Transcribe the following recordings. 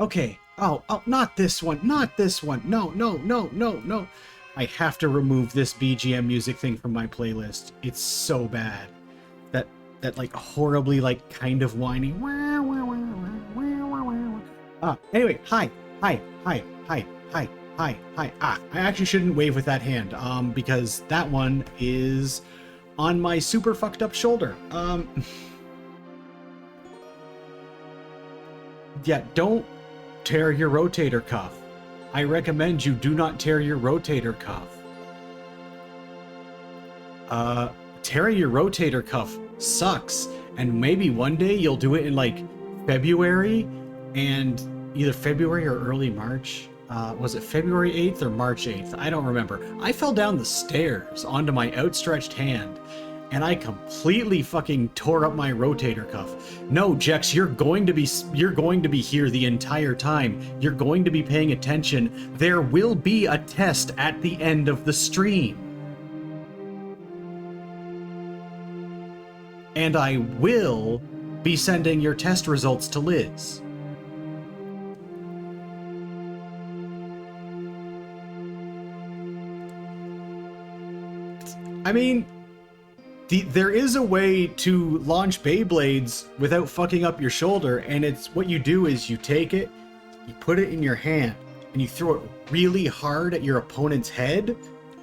Okay. Oh, not this one. Not this one. No, no, no, no, no. I have to remove this BGM music thing from my playlist. It's so bad. That like horribly like kind of whiny. Anyway, hi. I actually shouldn't wave with that hand, because that one is on my super fucked up shoulder. Yeah, don't tear your rotator cuff. I recommend you do not tear your rotator cuff. Tearing your rotator cuff sucks, and maybe one day you'll do it in like February, and either February or early March. Was it February 8th or March 8th? I don't remember. I fell down the stairs onto my outstretched hand, and I completely fucking tore up my rotator cuff. No, Jex, you're going to be here the entire time. You're going to be paying attention. There will be a test at the end of the stream. And I will be sending your test results to Liz. I mean, there is a way to launch Beyblades without fucking up your shoulder, and it's what you do is you take it, you put it in your hand, and you throw it really hard at your opponent's head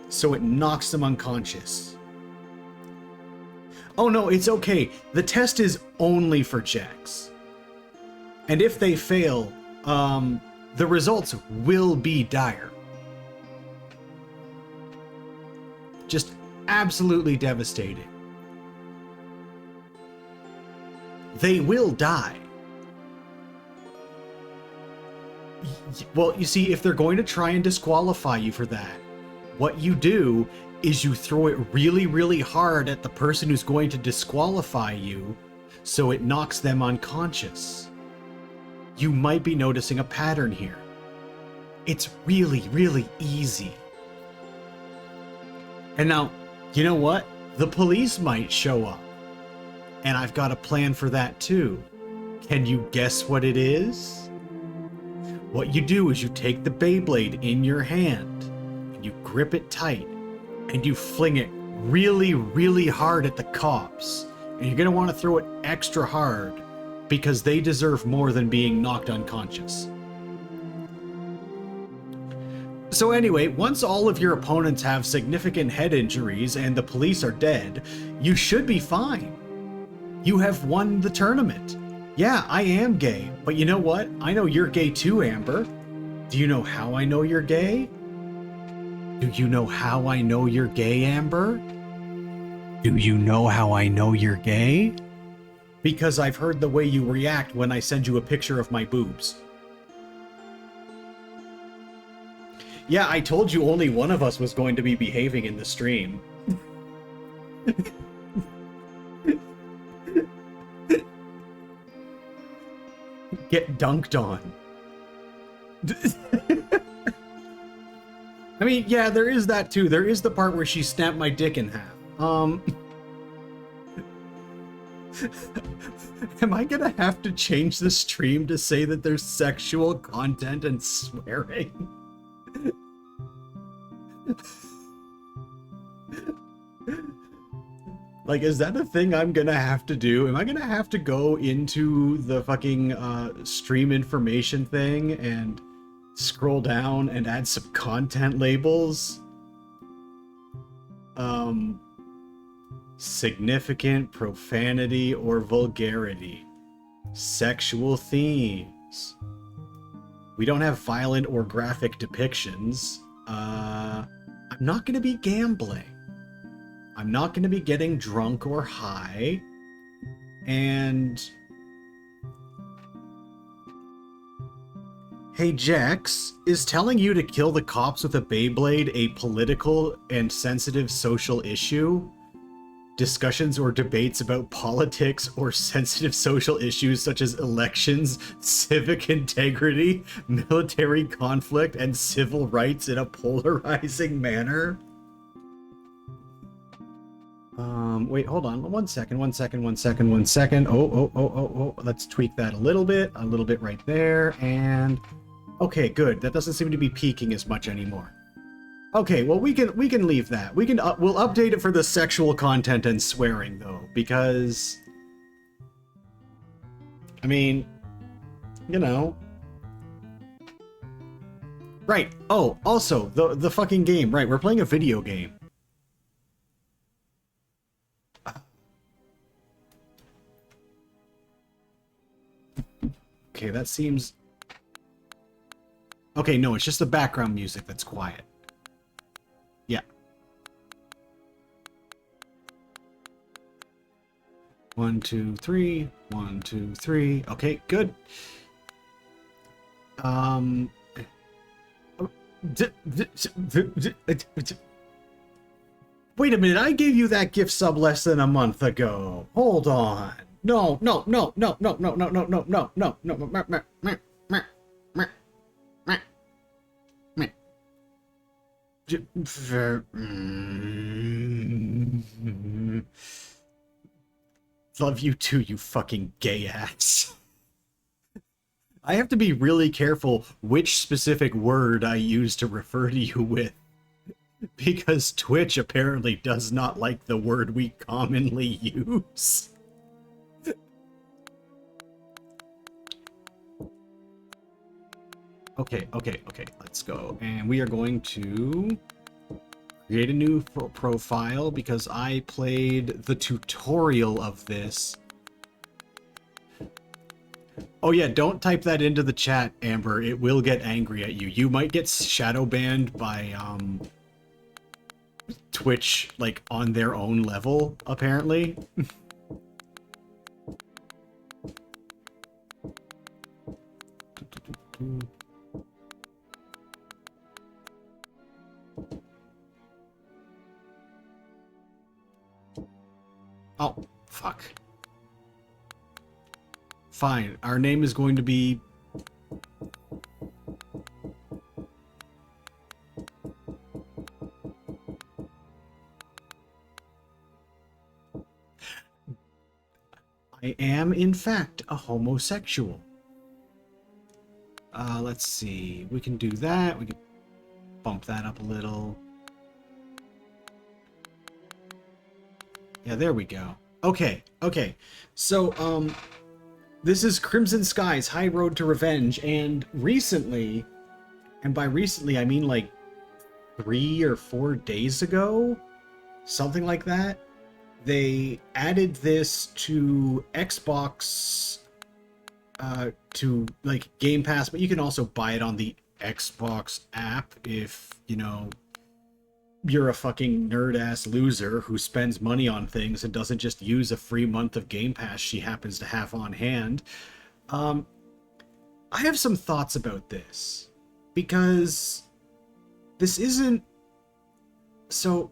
so it knocks them unconscious. Oh no, it's okay. The test is only for Jex. And if they fail, the results will be dire. Just absolutely devastating. They will die. Well, you see, if they're going to try and disqualify you for that, what you do is you throw it really, really hard at the person who's going to disqualify you so it knocks them unconscious. You might be noticing a pattern here. It's really, really easy. And now, you know what? The police might show up. And I've got a plan for that too. Can you guess what it is? What you do is you take the Beyblade in your hand and you grip it tight and you fling it really, really hard at the cops. And you're going to want to throw it extra hard because they deserve more than being knocked unconscious. So anyway, once all of your opponents have significant head injuries and the police are dead, you should be fine. You have won the tournament. Yeah, I am gay, but you know what? I know you're gay too, Amber. Do you know how I know you're gay? Do you know how I know you're gay, Amber? Do you know how I know you're gay? Because I've heard the way you react when I send you a picture of my boobs. Yeah, I told you only one of us was going to be behaving in the stream. Get dunked on. I mean, yeah, there is that too. There is the part where she snapped my dick in half. Am I gonna have to change the stream to say that there's sexual content and swearing? Like, is that a thing I'm gonna have to do? Am I gonna have to go into the fucking stream information thing and scroll down and add some content labels? Significant profanity or vulgarity. Sexual themes. We don't have violent or graphic depictions. I'm not gonna be gambling. I'm not going to be getting drunk or high, and hey Jex, is telling you to kill the cops with a Beyblade a political and sensitive social issue? Discussions or debates about politics or sensitive social issues such as elections, civic integrity, military conflict, and civil rights in a polarizing manner? Wait, hold on. One second. Oh. Let's tweak that a little bit right there. And okay, good. That doesn't seem to be peaking as much anymore. Okay, well, we can leave that. We'll update it for the sexual content and swearing though, because I mean, you know. Right. Oh, also, the fucking game. Right, we're playing a video game. Okay, that seems... Okay, no, it's just the background music that's quiet. Yeah. 1, 2, 3. 1, 2, 3. Okay, good. Wait a minute, I gave you that gift sub less than a month ago. Hold on. No. Love you too, you fucking gay ass. I have to be really careful which specific word I use to refer to you with, because Twitch apparently does not like the word we commonly use. Okay, let's go. And we are going to create a new profile because I played the tutorial of this. Oh yeah, don't type that into the chat, Amber. It will get angry at you. You might get shadow banned by Twitch, like, on their own level, apparently. Oh, fuck. Fine. Our name is going to be... I am, in fact, a homosexual. Let's see. We can do that. We can bump that up a little. Yeah, there we go. Okay, okay. So, this is Crimson Skies, High Road to Revenge, and recently, and by recently I mean like 3 or 4 days ago, something like that, they added this to Xbox, to like Game Pass, but you can also buy it on the Xbox app if, you know, you're a fucking nerd-ass loser who spends money on things and doesn't just use a free month of Game Pass she happens to have on hand. I have some thoughts about this, because this isn't... So...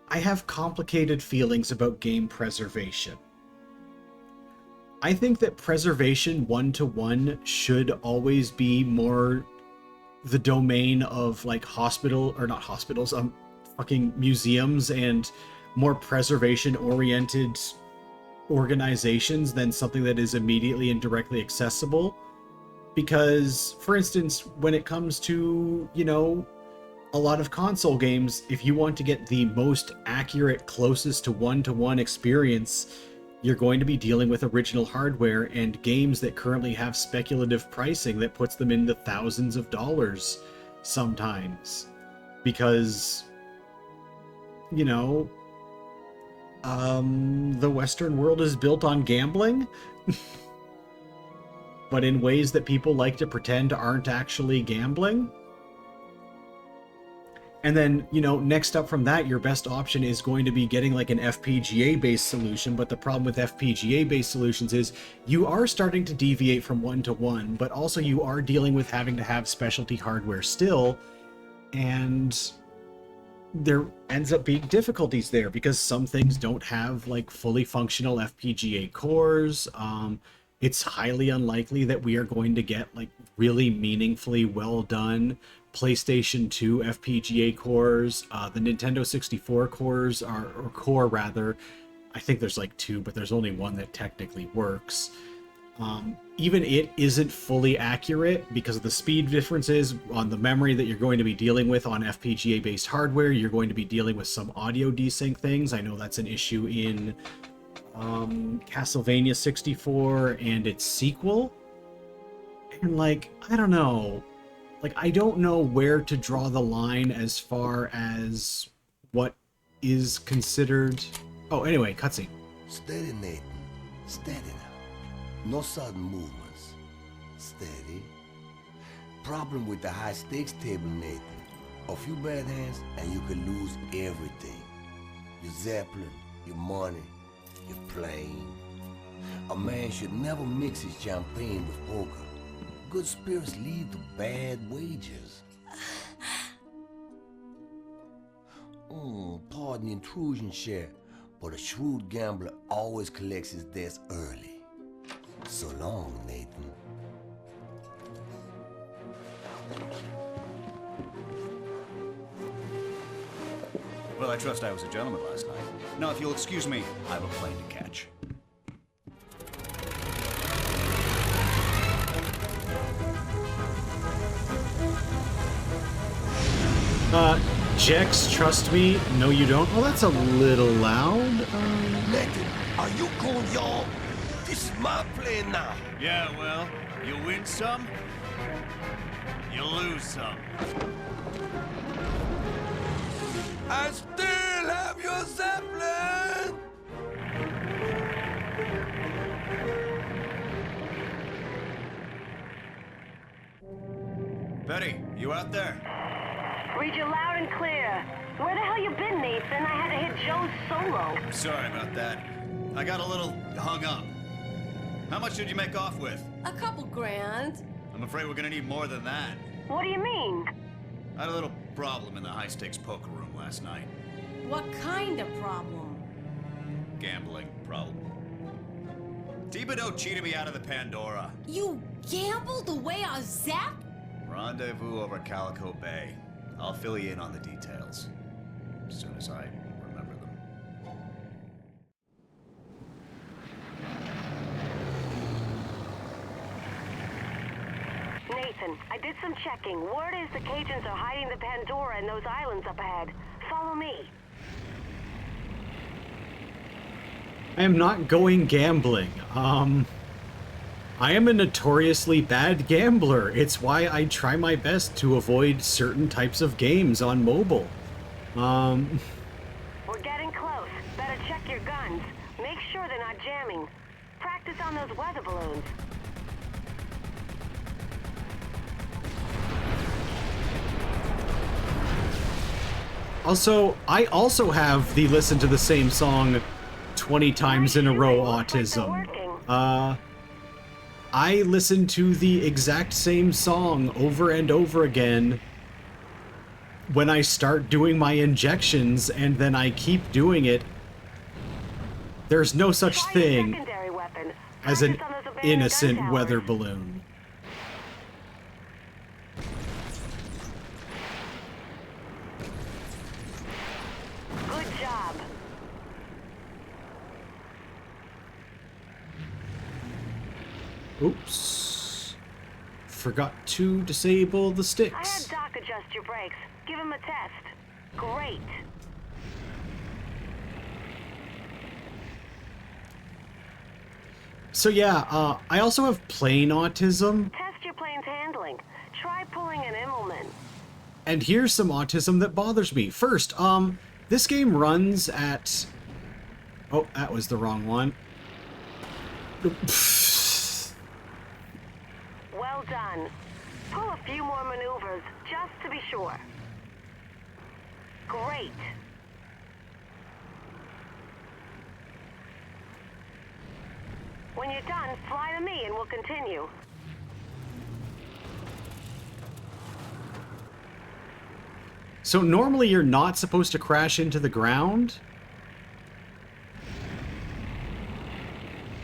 I have complicated feelings about game preservation. I think that preservation one-to-one should always be more the domain of like not hospitals, fucking museums and more preservation-oriented organizations than something that is immediately and directly accessible. Because, for instance, when it comes to, you know, a lot of console games, if you want to get the most accurate, closest to one-to-one experience, you're going to be dealing with original hardware and games that currently have speculative pricing that puts them in the thousands of dollars sometimes. Because, you know, the Western world is built on gambling, but in ways that people like to pretend aren't actually gambling. And then, you know, next up from that, your best option is going to be getting like an FPGA-based solution. But the problem with FPGA-based solutions is you are starting to deviate from one-to-one, but also you are dealing with having to have specialty hardware still. And there ends up being difficulties there because some things don't have like fully functional FPGA cores. It's highly unlikely that we are going to get like really meaningfully well done PlayStation 2 FPGA cores. The Nintendo 64 cores or core rather, I think there's like 2, but there's only one that technically works. Even it isn't fully accurate because of the speed differences on the memory that you're going to be dealing with on FPGA based hardware. You're going to be dealing with some audio desync things. I know that's an issue in Castlevania 64 and its sequel. And like, I don't know. Like, I don't know where to draw the line as far as what is considered... Oh, anyway, cutscene. Steady, Nathan. Steady now. No sudden movements. Steady. Problem with the high stakes table, Nathan. A few bad hands and you could lose everything. Your Zeppelin, your money, your plane. A man should never mix his champagne with poker. Good spirits lead to bad wages. Pardon the intrusion, Sheriff, but a shrewd gambler always collects his debts early. So long, Nathan. Well, I trust I was a gentleman last night. Now, if you'll excuse me, I have a plane to catch. Jex, trust me. No, you don't. Oh, that's a little loud. Nathan, are you cool, y'all? This is my plane now. Yeah, well, you win some, you lose some. I still have your Zeppelin! Betty, you out there? Read you loud and clear. Where the hell you been, Nathan? I had to hit Joe's solo. Sorry about that. I got a little hung up. How much did you make off with? A couple grand. I'm afraid we're gonna need more than that. What do you mean? I had a little problem in the high-stakes poker room last night. What kind of problem? Gambling problem. Thibodeau cheated me out of the Pandora. You gambled away our Zap? Rendezvous over Calico Bay. I'll fill you in on the details. As soon as I remember them. Nathan, I did some checking. Word is the Cajuns are hiding the Pandora in those islands up ahead. Follow me. I am not going gambling. I am a notoriously bad gambler. It's why I try my best to avoid certain types of games on mobile. We're getting close. Better check your guns. Make sure they're not jamming. Practice on those weather balloons. Also, I also have the listen to the same song 20 times in a row autism. I listen to the exact same song over and over again when I start doing my injections, and then I keep doing it. There's no such thing as an innocent weather balloon. Good job. Oops. Forgot to disable the I sticks. had Doc adjust your brakes. Give him a test. Great. So yeah, I also have plane autism, Test your plane's handling. Try pulling an Immelman. and here's some autism that bothers me. First, this game runs at... Oh, that was the wrong one. Well done. Pull a few more maneuvers, just to be sure. Great. When you're done, fly to me and we'll continue. So normally you're not supposed to crash into the ground?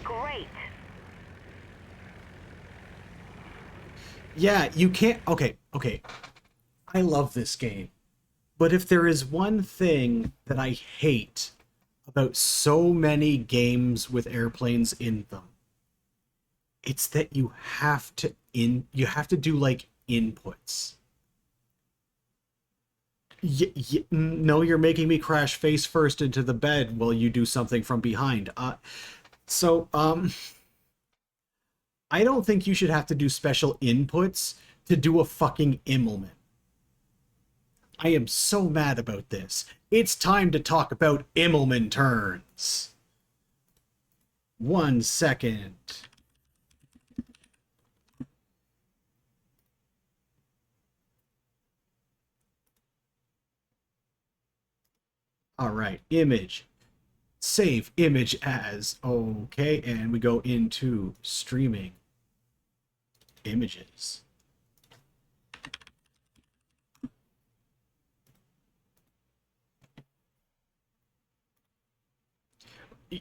Great. Yeah, you can't... Okay. I love this game. But if there is one thing that I hate about so many games with airplanes in them, it's that you have to do like inputs. No, you're making me crash face first into the bed while you do something from behind. I don't think you should have to do special inputs to do a fucking Immelman. I am so mad about this. It's time to talk about Immelman turns. 1 second. All right, image. Save image as. Okay, and we go into streaming images.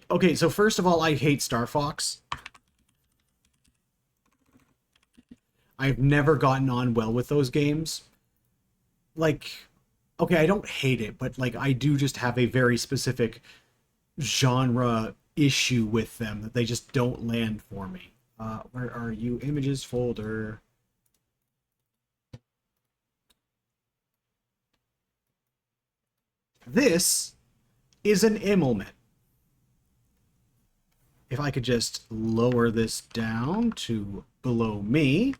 Okay, so first of all, I hate Star Fox. I've never gotten on well with those games. Like, okay, I don't hate it, but like I do just have a very specific genre issue with them that they just don't land for me. Where are you? Images folder. This is an Immelman. If I could just lower this down to below me,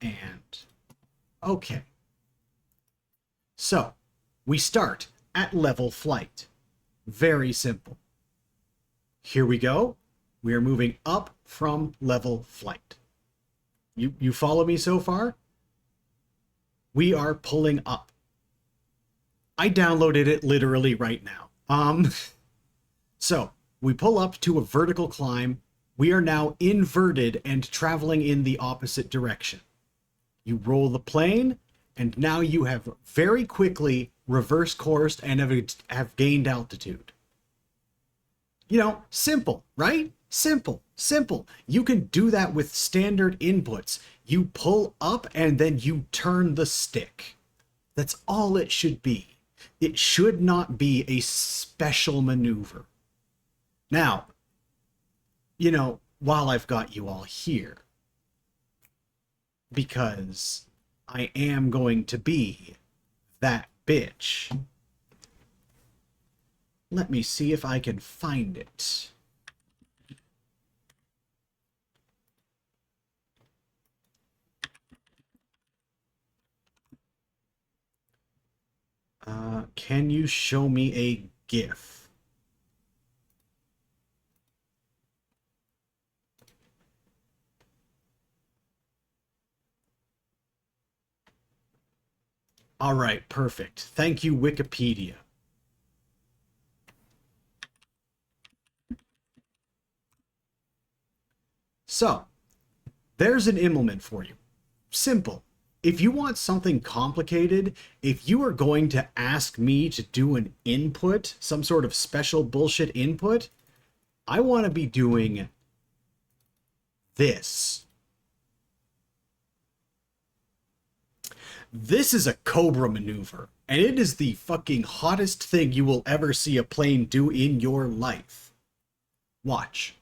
and okay. So, we start at level flight. Very simple. Here we go. We are moving up from level flight. You follow me so far? We are pulling up. I downloaded it literally right now. So, we pull up to a vertical climb. We are now inverted and traveling in the opposite direction. You roll the plane, And now you have very quickly reverse coursed and have gained altitude. You know, simple, right? Simple, simple. You can do that with standard inputs. You pull up and then you turn the stick. That's all it should be. It should not be a special maneuver. Now, you know, while I've got you all here, because I am going to be that bitch. Let me see if I can find it. Can you show me a GIF? All right, perfect. Thank you, Wikipedia. So, there's an implement for you. Simple. If you want something complicated, if you are going to ask me to do an input, some sort of special bullshit input, I want to be doing this. This is a Cobra maneuver, and it is the fucking hottest thing you will ever see a plane do in your life. Watch.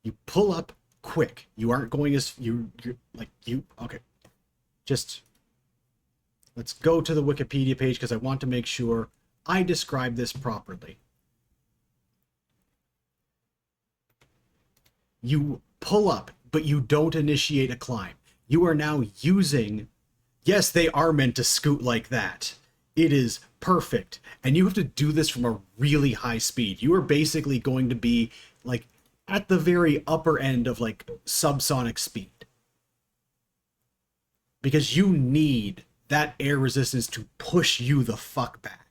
You pull up quick. You aren't going as okay. Just let's go to the Wikipedia page because I want to make sure I describe this properly. You pull up, but you don't initiate a climb. You are now using, yes, they are meant to scoot like that. It is perfect. And you have to do this from a really high speed. You are basically going to be like at the very upper end of like subsonic speed. Because you need that air resistance to push you the fuck back.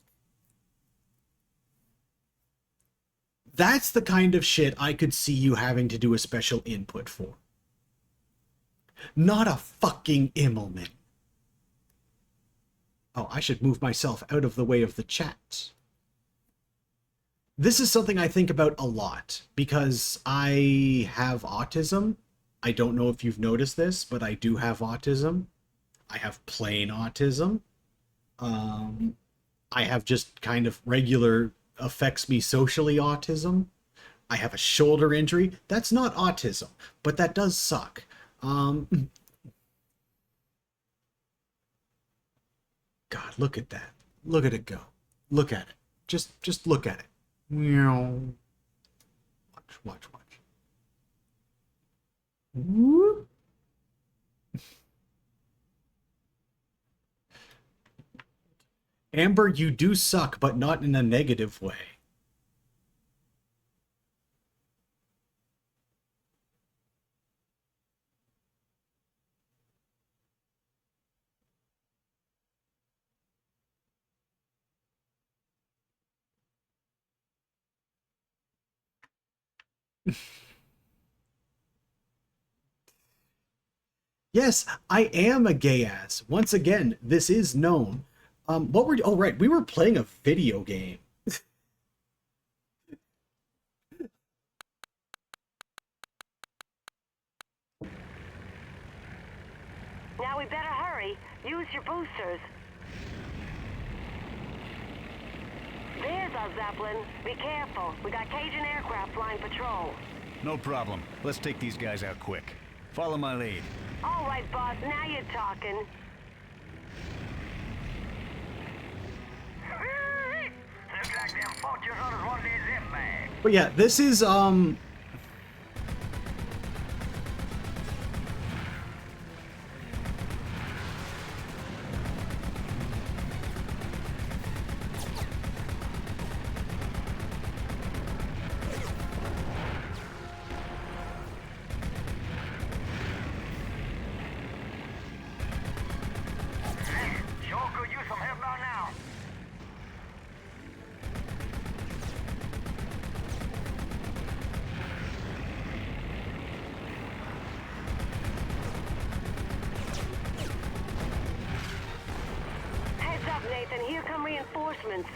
That's the kind of shit I could see you having to do a special input for. Not a fucking Immelman. Oh, I should move myself out of the way of the chat. This is something I think about a lot because I have autism. I don't know if you've noticed this, but I do have autism. I have plain autism. I have just kind of regular affects me socially autism. I have a shoulder injury. That's not autism, but that does suck. God, look at that. Look at it go. Look at it. Just look at it. Meow. Watch. Whoop. Amber, you do suck, but not in a negative way. Yes, I am a gay ass. Once again, this is known. What were oh right, we were playing a video game. Now we better hurry. Use your boosters. There's our Zeppelin. Be careful. We got Cajun aircraft flying patrol. No problem. Let's take these guys out quick. Follow my lead. All right, boss. Now you're talking. Looks like them fortune hunters wanted their zip bag. But yeah, this is Sure could use some help by now. Here come reinforcements.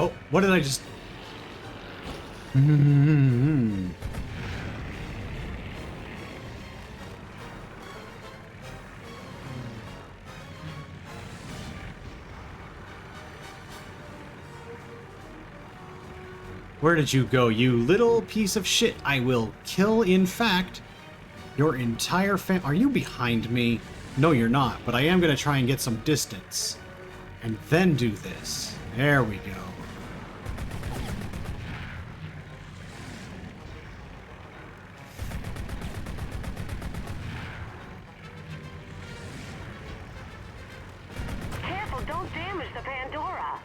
Oh, what did I just... Where did you go, you little piece of shit? I will kill, in fact, your entire Are you behind me? No, you're not, but I am going to try and get some distance. And then do this. There we go. Careful, don't damage the Pandora.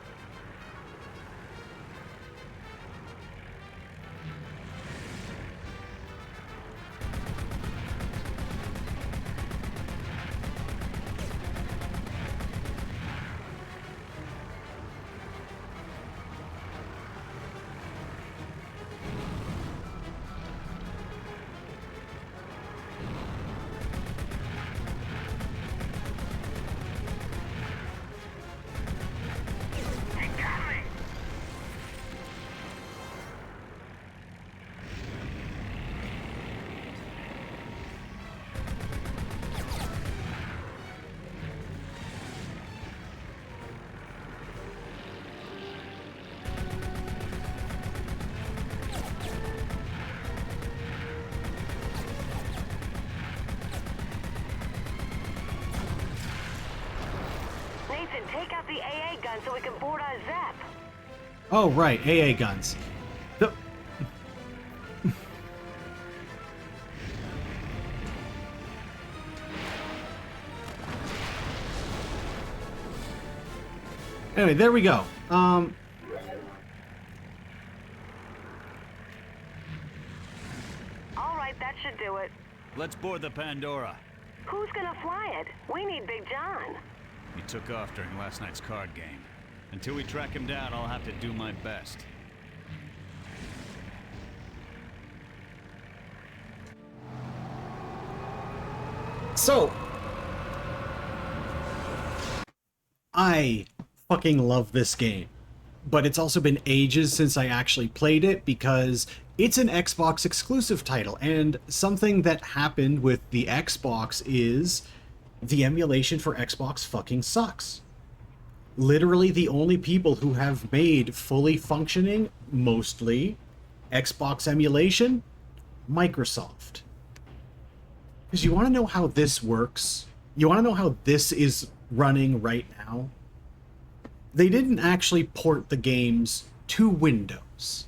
Nathan, take out the AA gun so we can board our Zap. Oh, right, AA guns. The... Anyway, there we go. All right, that should do it. Let's board the Pandora. Who's gonna fly it? We need Big John. He took off during last night's card game. Until we track him down, I'll have to do my best. So, I fucking love this game, but it's also been ages since I actually played it because it's an Xbox exclusive title, and something that happened with the Xbox is the emulation for Xbox fucking sucks. Literally the only people who have made fully functioning, mostly, Xbox emulation, Microsoft. Because you want to know how this works? You want to know how this is running right now? They didn't actually port the games to Windows.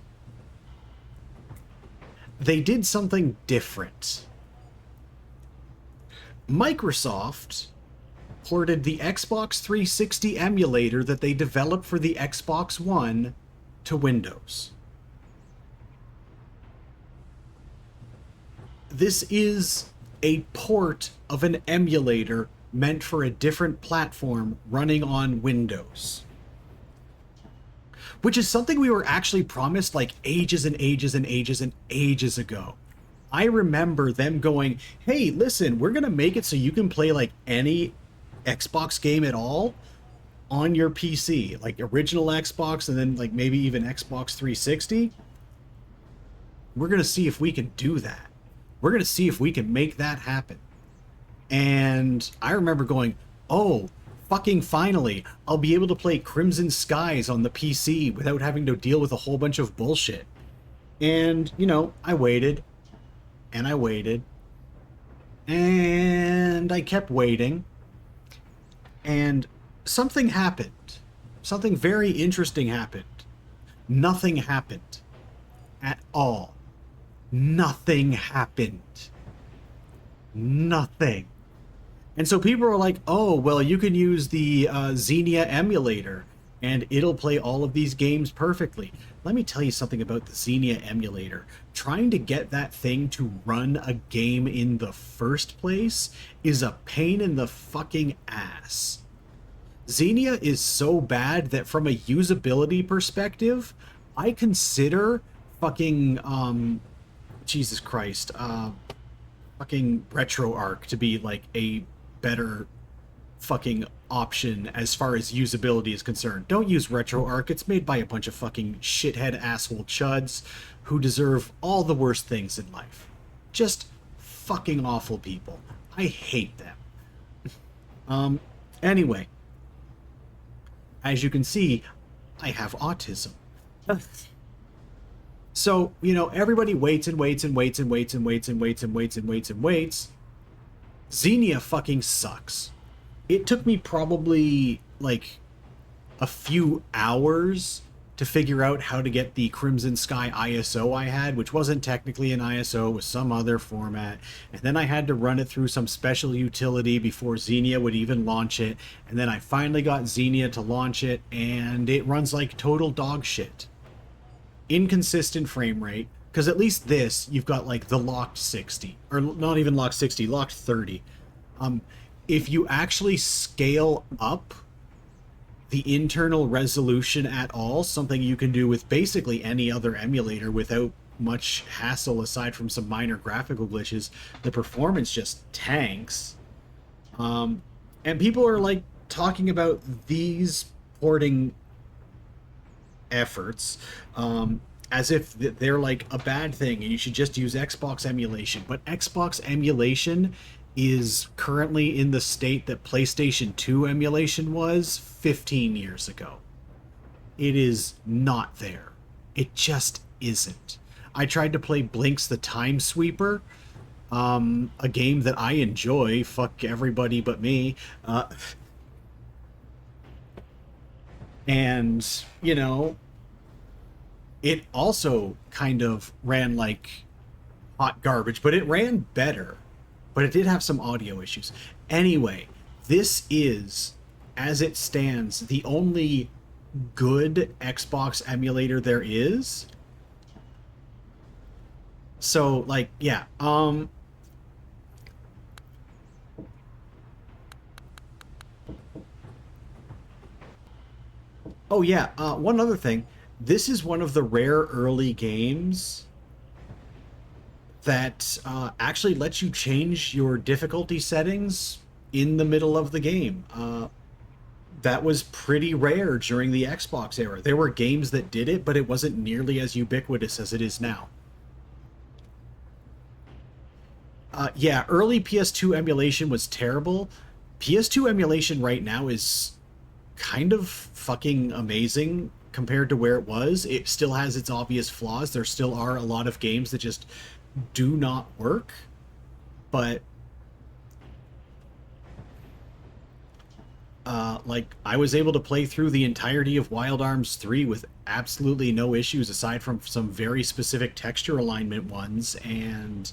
They did something different. Microsoft ported the Xbox 360 emulator that they developed for the Xbox One to Windows. This is a port of an emulator meant for a different platform running on Windows. Which is something we were actually promised like ages and ages and ages and ages ago. I remember them going, hey, listen, we're going to make it so you can play like any Xbox game at all on your PC. Like original Xbox and then like maybe even Xbox 360. We're going to see if we can do that. We're going to see if we can make that happen. And I remember going, oh, fucking finally, I'll be able to play Crimson Skies on the PC without having to deal with a whole bunch of bullshit. And, you know, I waited. And I waited. And I kept waiting. And something happened. Something very interesting happened. Nothing happened. At all. Nothing happened. Nothing. And so people are like, oh, well, you can use the Xenia emulator and it'll play all of these games perfectly. Let me tell you something about the Xenia emulator. Trying to get that thing to run a game in the first place is a pain in the fucking ass. Xenia is so bad that from a usability perspective, I consider fucking Jesus Christ, fucking RetroArch to be like a better fucking option as far as usability is concerned. Don't use RetroArch. It's made by a bunch of fucking shithead asshole chuds who deserve all the worst things in life. Just fucking awful people. I hate them. Anyway, as you can see, I have autism. So, you know, everybody waits and waits and waits and waits and waits and waits and waits and waits and waits. Xenia fucking sucks. It took me probably like a few hours to figure out how to get the Crimson Sky ISO I had, which wasn't technically an ISO, it was some other format. And then I had to run it through some special utility before Xenia would even launch it. And then I finally got Xenia to launch it, and it runs like total dog shit. Inconsistent frame rate, because at least this, you've got like the locked 60, or not even locked 60, locked 30. If you actually scale up the internal resolution at all, something you can do with basically any other emulator without much hassle aside from some minor graphical glitches, the performance just tanks. And people are like talking about these porting efforts as if they're like a bad thing and you should just use Xbox emulation. But Xbox emulation is currently in the state that PlayStation 2 emulation was 15 years ago. It is not there. It just isn't. I tried to play Blinks the Time Sweeper, a game that I enjoy, fuck everybody but me, and, you know, it also kind of ran like hot garbage, but it ran better. But it did have some audio issues. Anyway, this is, as it stands, the only good Xbox emulator there is. So, like, yeah. Oh, yeah. One other thing. This is one of the rare early games that actually lets you change your difficulty settings in the middle of the game. That was pretty rare during the Xbox era. There were games that did it, but it wasn't nearly as ubiquitous as it is now. Yeah, early PS2 emulation was terrible. PS2 emulation right now is kind of fucking amazing compared to where it was. It still has its obvious flaws. There still are a lot of games that just do not work, but like I was able to play through the entirety of Wild Arms 3 with absolutely no issues aside from some very specific texture alignment ones, and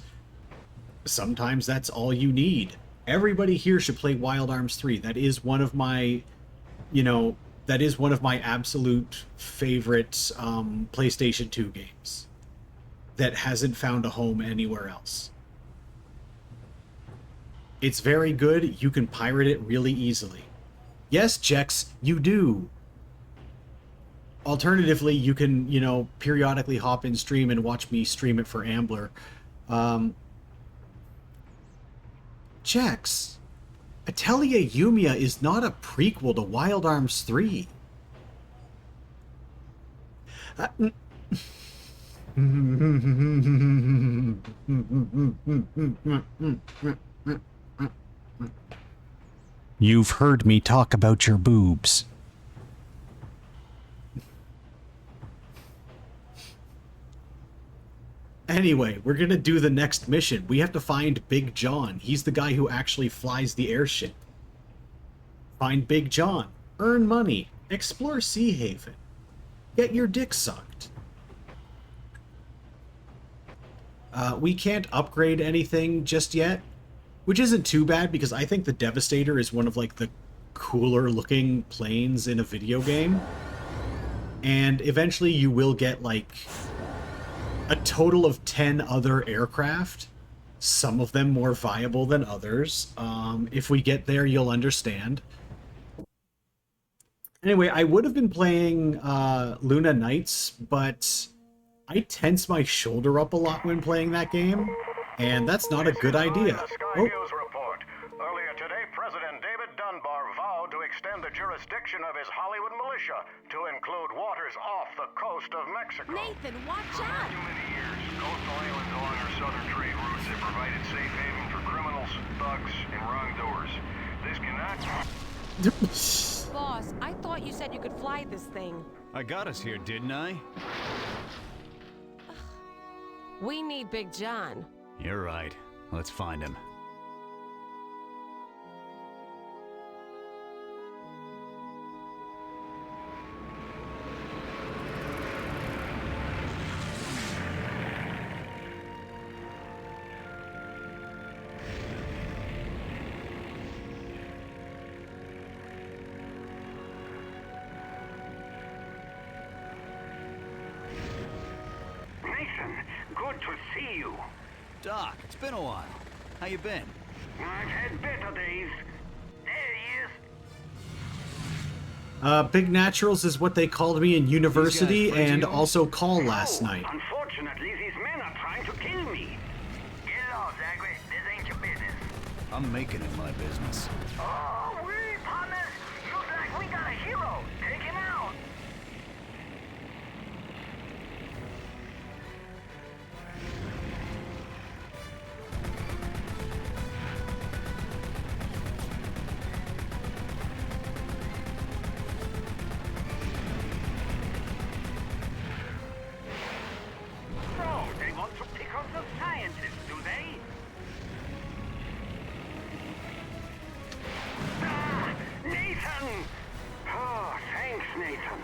sometimes that's all you need. Everybody here should play Wild Arms 3. That is one of my, you know, that is one of my absolute favorite PlayStation 2 games that hasn't found a home anywhere else. It's very good. You can pirate it really easily. Yes, Jex, you do. Alternatively, you can, you know, periodically hop in stream and watch me stream it for Ambler. Jex, Atelier Yumiya is not a prequel to Wild Arms 3. You've heard me talk about your boobs. Anyway, we're gonna do the next mission. We have to find Big John. He's the guy who actually flies the airship. Find Big John. Earn money. Explore Sea Haven. Get your dick sucked. We can't upgrade anything just yet, which isn't too bad because I think the Devastator is one of like the cooler looking planes in a video game. And eventually you will get like a total of 10 other aircraft, some of them more viable than others. If we get there, you'll understand. Anyway, I would have been playing Luna Nights, but I tense my shoulder up a lot when playing that game, and that's not a good idea. The Sky Oh, News report. Earlier today, President David Dunbar vowed to extend the jurisdiction of his Hollywood militia to include waters off the coast of Mexico. Nathan, watch out! For many years, coastal islands along our southern trade routes have provided safe haven for criminals, thugs, and wrongdoers. This cannot... Boss, I thought you said you could fly this thing. I got us here, didn't I? We need Big John. You're right. Let's find him. Nathan, good to see you. Doc, it's been a while. How you been? I've had better days. There he is. Big Naturals is what they called me in university friends of and yours? also call last night. Unfortunately, these men are trying to kill me. Get off, Zachary. This ain't your business. I'm making it my business. Oh, we, partners. Looks like we got a hero. Take him out. So, they want to pick on the scientists, do they? Ah, Nathan! Oh, thanks, Nathan.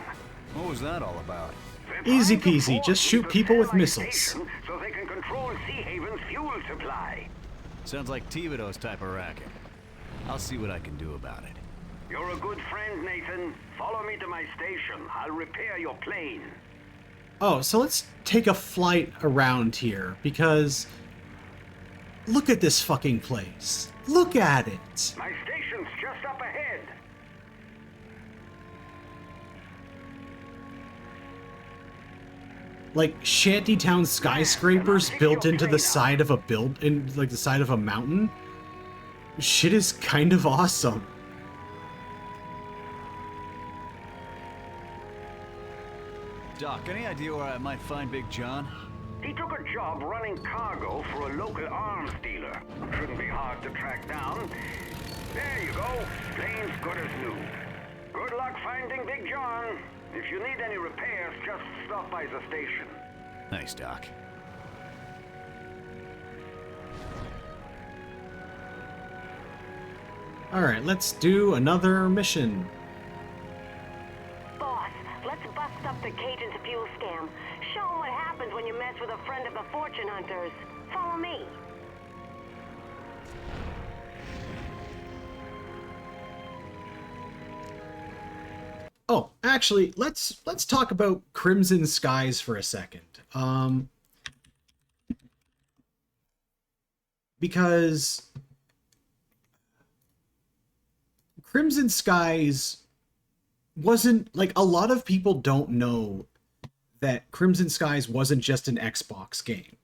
What was that all about? They're Easy trying to peasy, force just me shoot to people with sell my missiles. station so they can control Sea Haven's fuel supply. Sounds like Thibodeau's type of racket. I'll see what I can do about it. You're a good friend, Nathan. Follow me to my station. I'll repair your plane. Oh, so let's take a flight around here, because look at this fucking place. Look at it. My station's just up ahead. Like shantytown skyscrapers built into the side of a the side of a mountain. Shit is kind of awesome. Doc, any idea where I might find Big John? He took a job running cargo for a local arms dealer. Shouldn't be hard to track down. There you go. Plane's good as new. Good luck finding Big John. If you need any repairs, just stop by the station. Thanks, Doc. Alright, let's do another mission. Boss, let's bust up the Cajun's fuel scam. Show 'em what happens when you mess with a friend of the fortune hunters. Follow me. Oh, actually, let's talk about Crimson Skies for a second. Because Crimson Skies wasn't, like, a lot of people don't know that Crimson Skies wasn't just an Xbox game.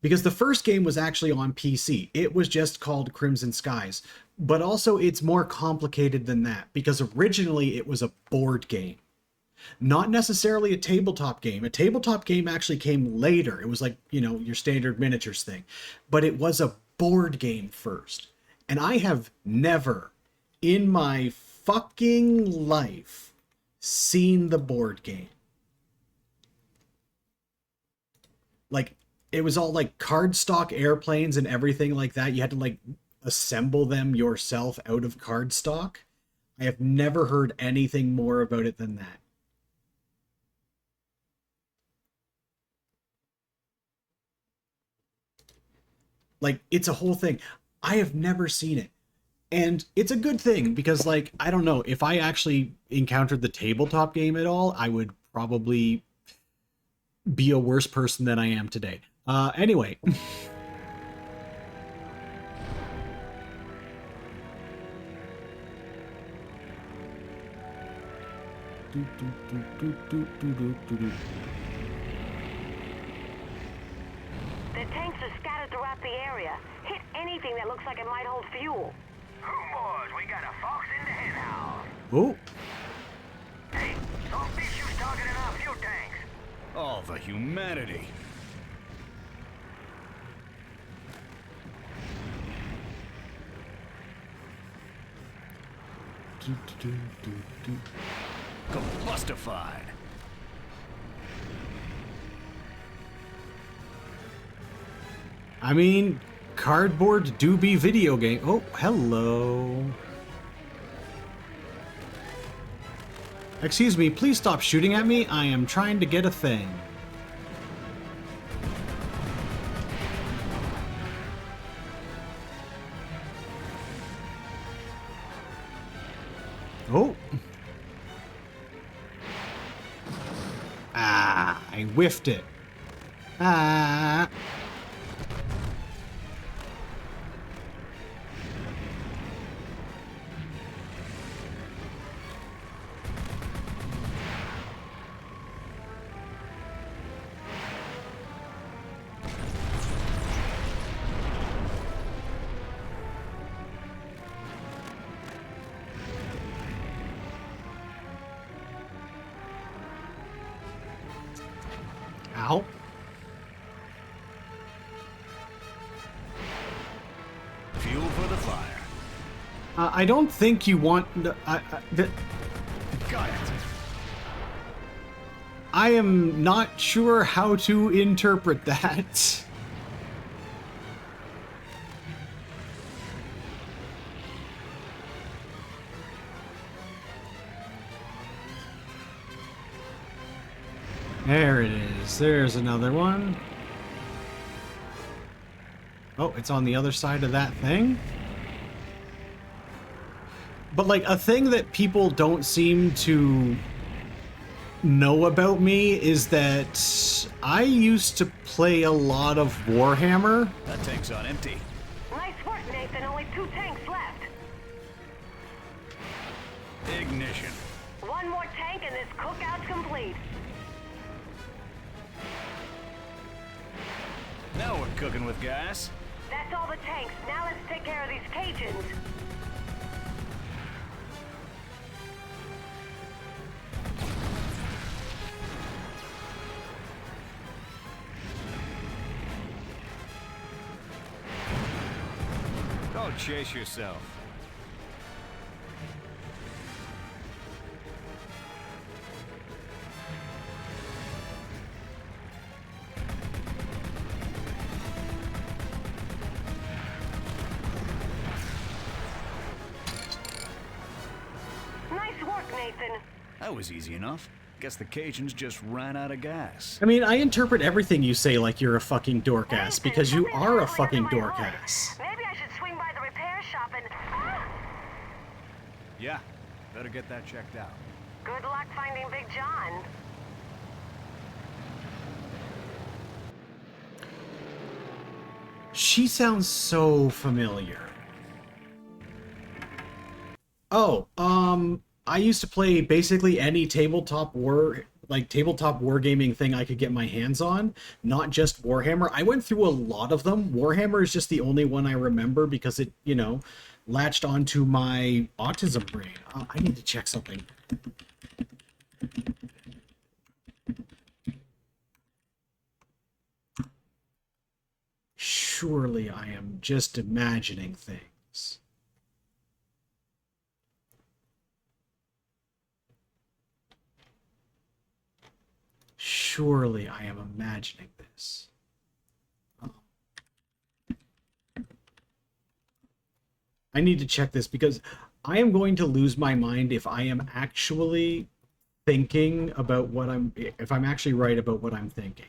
Because the first game was actually on PC. It was just called Crimson Skies. But also it's more complicated than that, because originally it was a board game. Not necessarily a tabletop game. A tabletop game actually came later. It was like, you know, your standard miniatures thing. But it was a board game first. And I have never in my fucking life seen the board game. Like, it was all like cardstock airplanes and everything like that. You had to like assemble them yourself out of cardstock. I have never heard anything more about it than that. Like, it's a whole thing. I have never seen it. And it's a good thing because, like, I don't know, if I actually encountered the tabletop game at all, I would probably be a worse person than I am today. Anyway. The tanks are scattered throughout the area. Hit anything that looks like it might hold fuel. Boys, we got a fox in the henhouse. Oh, Hey, some issues targeting our fuel tanks. All the humanity. Combustified. I mean, cardboard do be video game. Oh, hello. Excuse me, please stop shooting at me. I am trying to get a thing. Oh. Ah, I whiffed it. Ah. Ow. Fuel for the fire. I don't think you want... Got it. I am not sure how to interpret that. There it is. There's another one. Oh, it's on the other side of that thing. But like a thing that people don't seem to know about me is that I used to play a lot of Warhammer. That tank's on empty. Nice work, Nathan. Only 2 tanks left. Ignition. One more tank and this cookout's complete. Now we're cooking with gas. That's all the tanks. Now let's take care of these Cajuns. Don't chase yourself. Nice work, Nathan. That was easy enough. Guess the Cajuns just ran out of gas. I mean, I interpret everything you say like you're a fucking dork ass Nathan, because you something's are a crawling fucking under my dork hood. ass. Maybe I should swing by the repair shop and... Yeah, better get that checked out. Good luck finding Big John. She sounds so familiar. Oh, I used to play basically any tabletop wargaming thing I could get my hands on, not just Warhammer. I went through a lot of them. Warhammer is just the only one I remember because it, you know, latched onto my autism brain. I need to check something. Surely I am just imagining things. Surely I am imagining this. I need to check this because I am going to lose my mind if I am actually thinking about what if I'm actually right about what I'm thinking.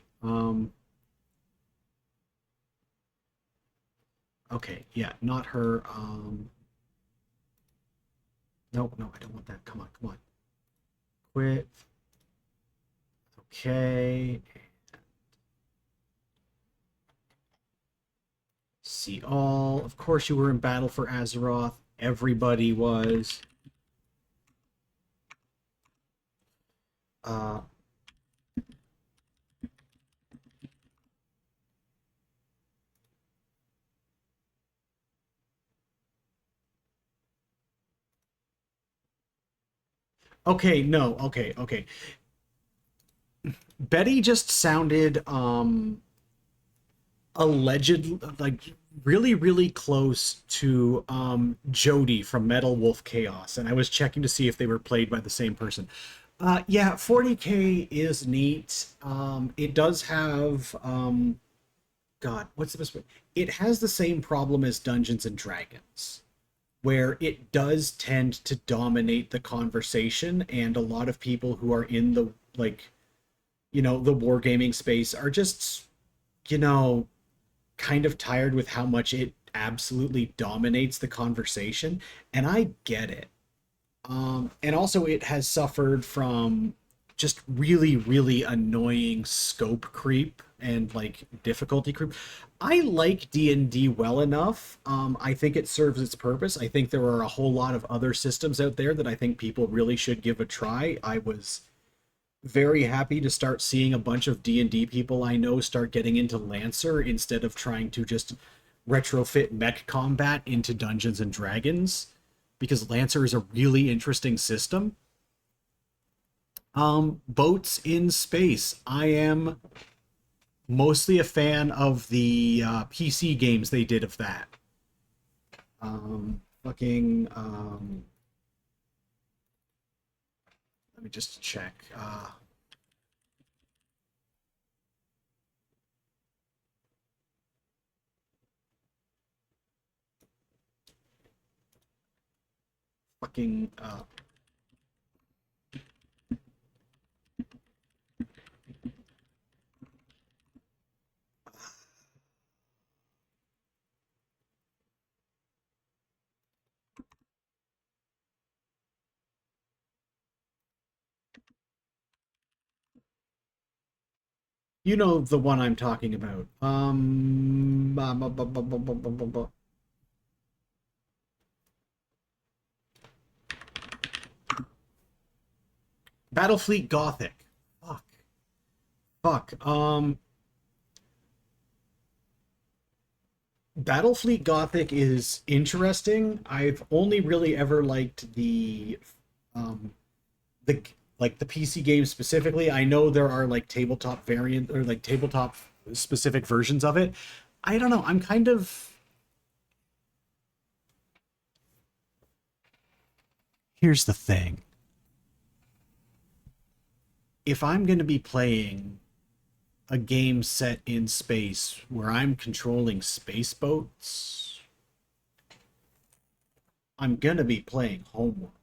Okay, yeah, not her. Nope, no, I don't want that. Come on, come on. Quit. Okay. See all. Of course you were in battle for Azeroth. Everybody was. Okay, no, okay. Betty just sounded alleged, like really close to Jody from Metal Wolf Chaos, and I was checking to see if they were played by the same person. Yeah, 40K is neat. It does have God, what's the best way? It has the same problem as Dungeons and Dragons, where it does tend to dominate the conversation, and a lot of people who are in the like, the wargaming space are just, you know, kind of tired with how much it absolutely dominates the conversation, and I get it. And also it has suffered from just really annoying scope creep and like difficulty creep. I like D&D well enough. I think it serves its purpose. I think there are a whole lot of other systems out there that I think people really should give a try. I was very happy to start seeing a bunch of D&D people I know start getting into Lancer instead of trying to just retrofit mech combat into Dungeons and Dragons, because Lancer is a really interesting system. Boats in space. I am mostly a fan of the PC games they did of that. Fucking let me just check. Fucking you know the one I'm talking about. Battlefleet Gothic. Fuck. Fuck. Battlefleet Gothic is interesting. I've only really ever liked um the like the PC games specifically. I know there are like tabletop variant or like tabletop specific versions of it. I don't know. I'm kind of Here's the thing. If I'm going to be playing a game set in space where I'm controlling space boats, I'm going to be playing Homeworld.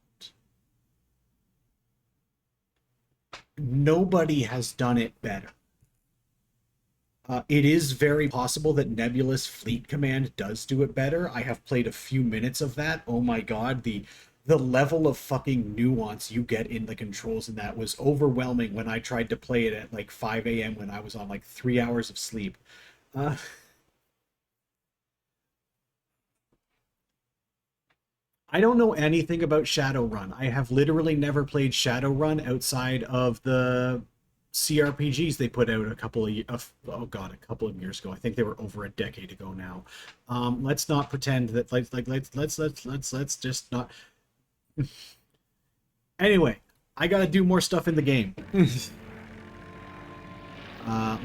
Nobody has done it better. It is very possible that Nebulous Fleet Command does do it better. I have played a few minutes of that. Oh my god, the level of fucking nuance you get in the controls in that was overwhelming when I tried to play it at like 5 a.m. when I was on like 3 hours of sleep. Uh, I don't know anything about Shadowrun. I have literally never played Shadowrun outside of the CRPGs they put out oh god, a couple of years ago. I think they were over a decade ago now. Let's not pretend that let's just not. Anyway, I gotta do more stuff in the game.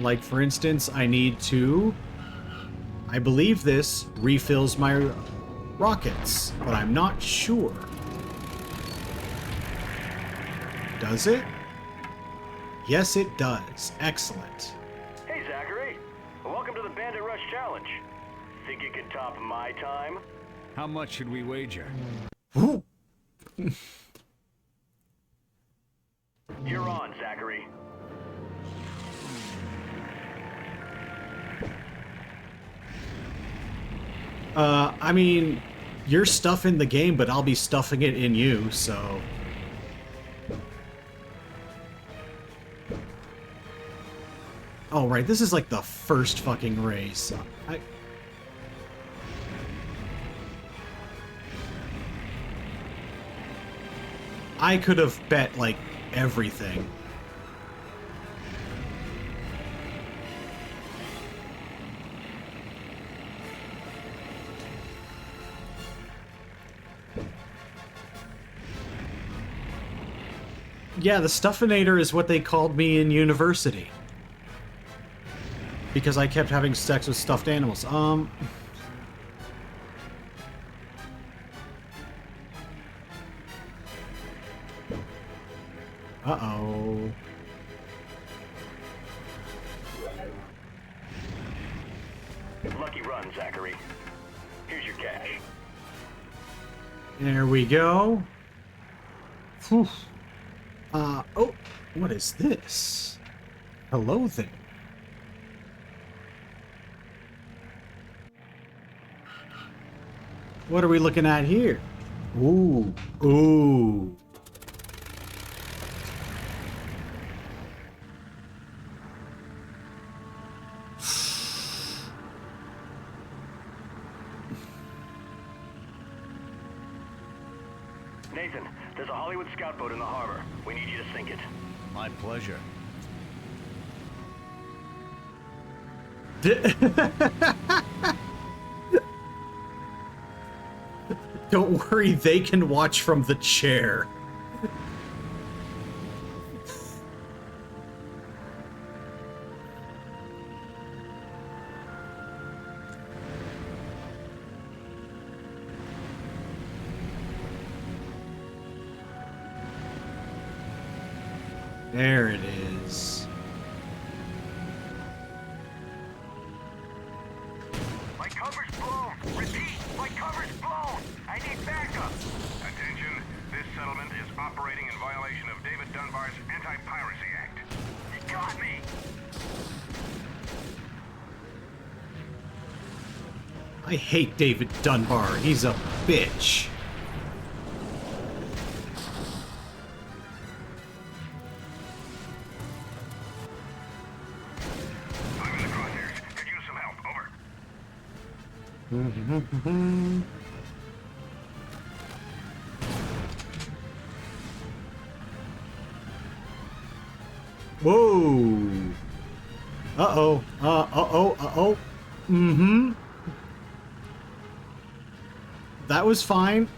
Like for instance, I believe this refills my rockets, but I'm not sure. Does it? Yes, it does. Excellent. Hey, Zachary. Welcome to the Bandit Rush Challenge. Think you can top my time? How much should we wager? You're on, Zachary. I mean, you're stuffing the game, but I'll be stuffing it in you, so... Oh, right, this is like the first fucking race. I could have bet, like, everything. Yeah, the Stuffinator is what they called me in university. Because I kept having sex with stuffed animals. Uh-oh. Lucky run, Zachary. Here's your cash. There we go. Whew. Oh, what is this? Hello there. What are we looking at here? Ooh, ooh. Nathan, there's a Hollywood scout boat in the harbor. We need you to sink it. My pleasure. Don't worry, they can watch from the chair. There it is. My cover's blown. Repeat, my cover's blown. I need backup. Attention, this settlement is operating in violation of David Dunbar's Anti-Piracy Act. You got me. I hate David Dunbar. He's a bitch. I'm in the crosshairs. Could use some help. Over. Whoa. Uh-oh. Uh-oh. Uh-oh. Mm-hmm. That was fine.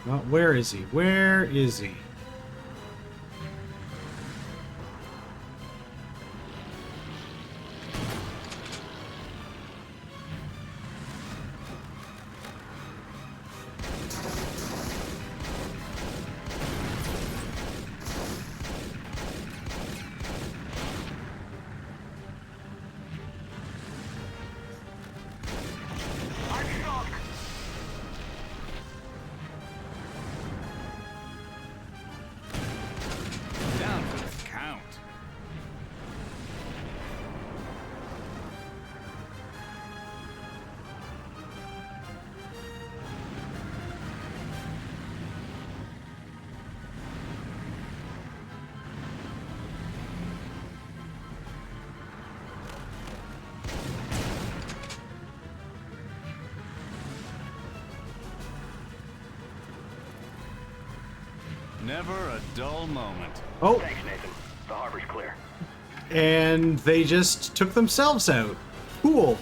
Well, where is he? Where is he? I'm stuck. Down for the count. Never a dull moment. Oh, Thanks, Nathan. The harbor's clear. and they just took themselves out. Cool.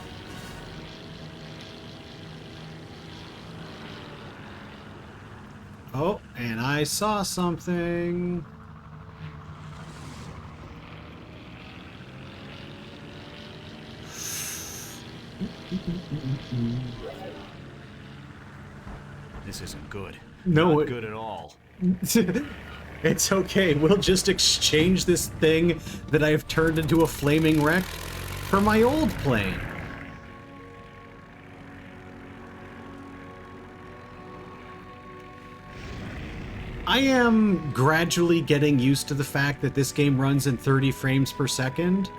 Oh, and I saw something. This isn't good. No, Not good at all. It's okay. We'll just exchange this thing that I've turned into a flaming wreck for my old plane. I am gradually getting used to the fact that this game runs in 30 frames per second.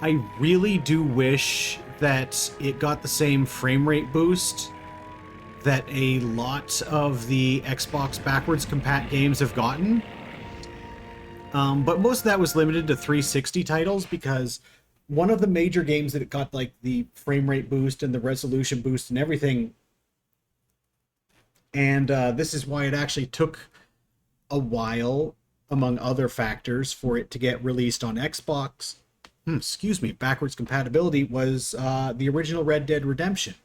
I really do wish that it got the same frame rate boost that a lot of the Xbox backwards compat games have gotten. But most of that was limited to 360 titles because one of the major games that it got like the frame rate boost and the resolution boost and everything. And this is why it actually took a while, among other factors, for it to get released on Xbox. Excuse me, backwards compatibility was the original Red Dead Redemption,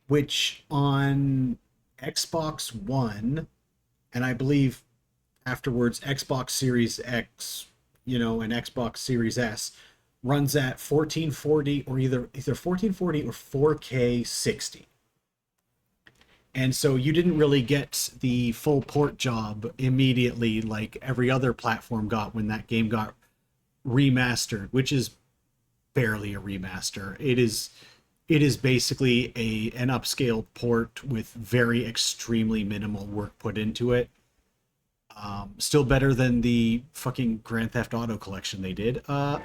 which on Xbox One, and I believe afterwards Xbox Series X, and Xbox Series S, runs at 1440 or either 1440 or 4K 60. And so you didn't really get the full port job immediately like every other platform got when that game got remastered, which is barely a remaster. It is basically an upscaled port with very extremely minimal work put into it. Still better than the fucking Grand Theft Auto collection they did. Nathan,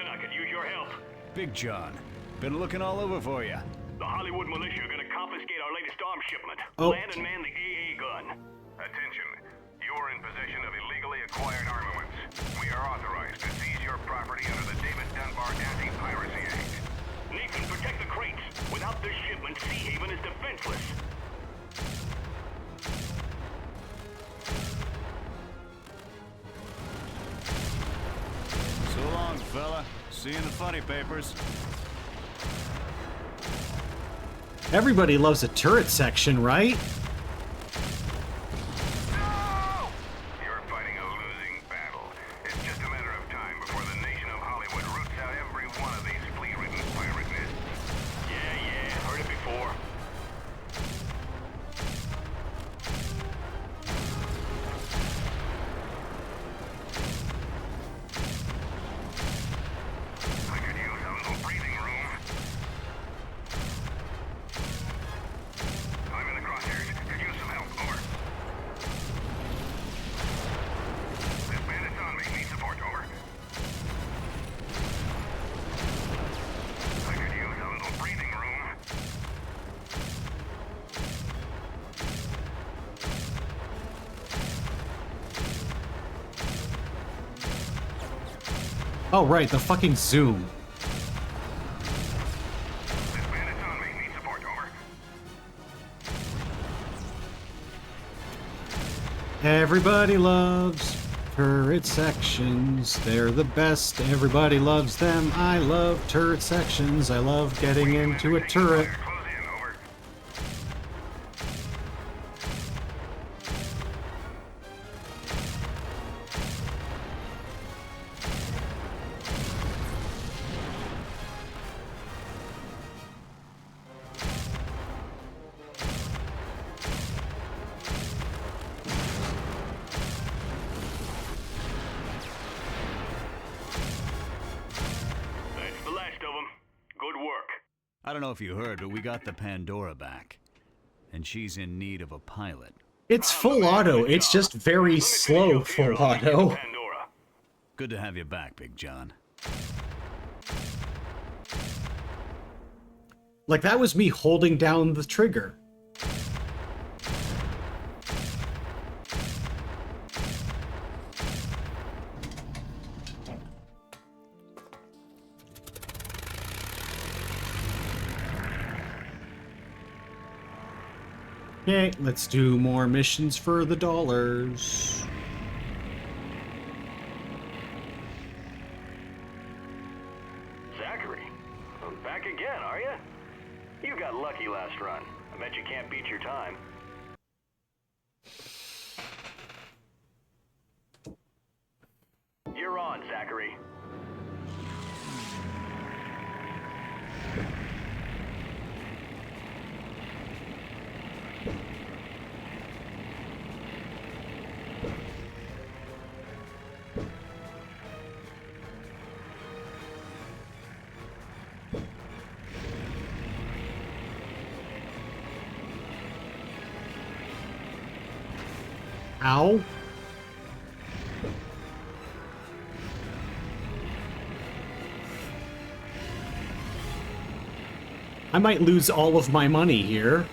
I could use your help. Big John, been looking all over for you. The Hollywood militia are gonna confiscate our latest arms shipment. Oh. Land and man the AA gun. Attention. You are in possession of illegally acquired armaments. We are authorized to seize your property under the David Dunbar Anti-Piracy Act. Nathan, protect the crates. Without this shipment, Sea Haven is defenseless. So long, fella. See you in the funny papers. Everybody loves a turret section, right? No! You're fighting a losing battle. It's just a matter of time before the nation of Hollywood roots out every one of these flea-ridden pirate nests. Yeah, heard it before. I could use a little breathing room. I'm in the crosshairs. Could use some help. Over. This bandit's on me. Need support. Over. I could use a little breathing room. Oh, right, the fucking zoom. This bandit's on me. Need support. Over. Everybody loves turret sections. They're the best. Everybody loves them. I love turret sections. I love getting into a turret. Close in. Over. That's the last of them. Good work. I don't know if you heard, but we got the Pandora back. And she's in need of a pilot. It's full auto. It's just very slow full auto. Pandora. Good to have you back, Big John. Like, that was me holding down the trigger. Okay, let's do more missions for the dollars. Zachary, back again, are you? You got lucky last run. I bet you can't beat your time. You're on, Zachary. Ow. I might lose all of my money here.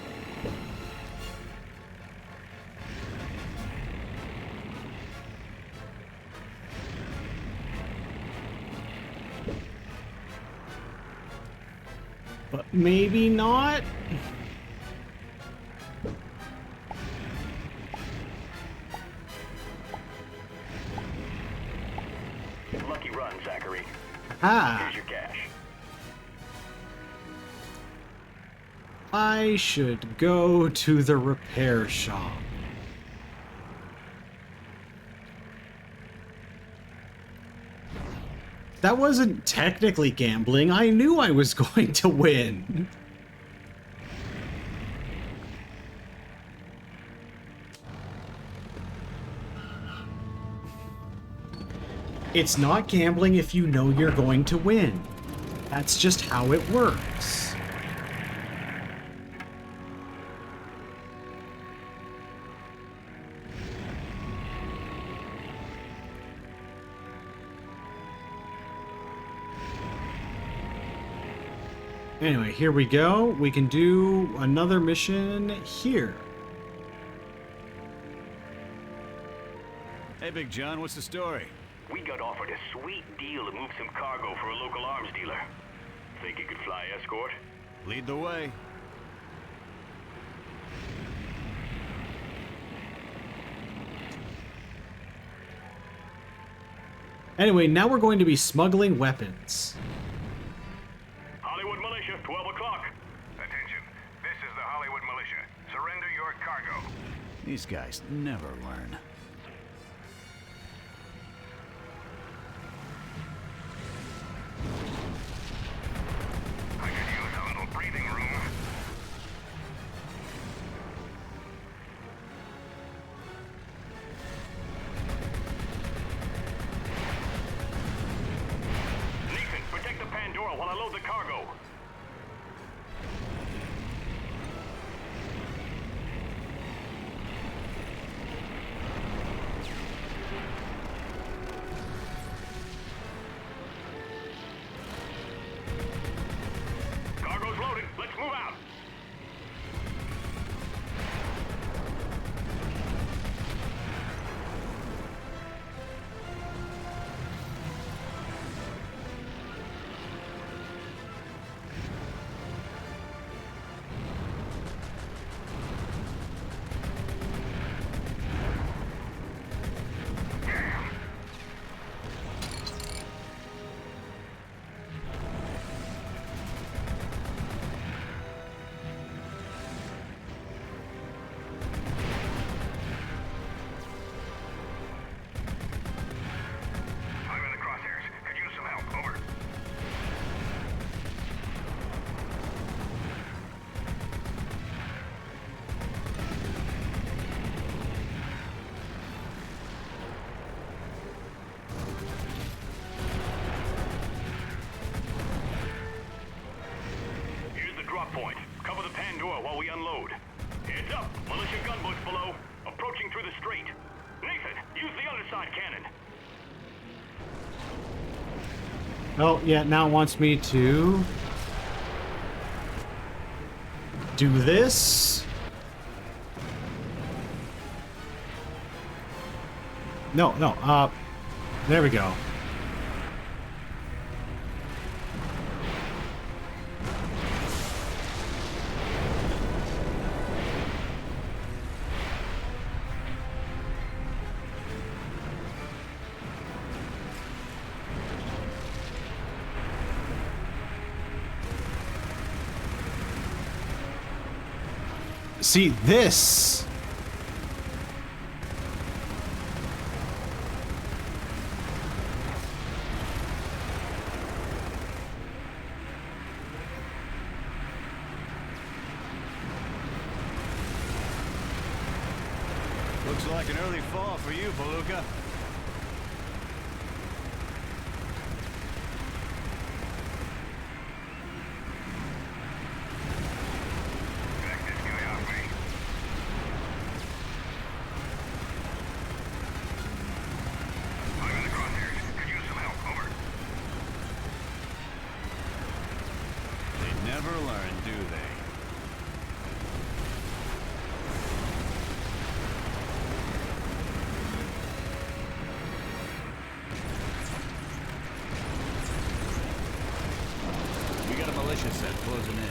But maybe not? Lucky run, Zachary. Ah, Here's your cash. I should go to the repair shop. That wasn't technically gambling. I knew I was going to win. It's not gambling if you know you're going to win. That's just how it works. Anyway, here we go. We can do another mission here. Hey, Big John, what's the story? We got offered a sweet deal to move some cargo for a local arms dealer. Think you could fly escort? Lead the way. Anyway, now we're going to be smuggling weapons. Hollywood Militia, 12 o'clock. Attention. This is the Hollywood Militia. Surrender your cargo. These guys never learn. I could use a little breathing room. Nathan, protect the Pandora while I load the cargo. Cargo's loaded. Let's move out. I'm in the crosshairs. Could use some help. Over. Here's the drop point. Cover the Pandora while we unload. Heads up. Militia gunboats below. Approaching through the strait. Nathan, use the underside cannon. Oh, yeah, now it wants me to do this. No, there we go. See, this. Looks like an early fall for you, Beluga. Back this guy off me. I'm in the crosshairs. Could use some help. Over. They never learn, do they? We got a militia set closing in.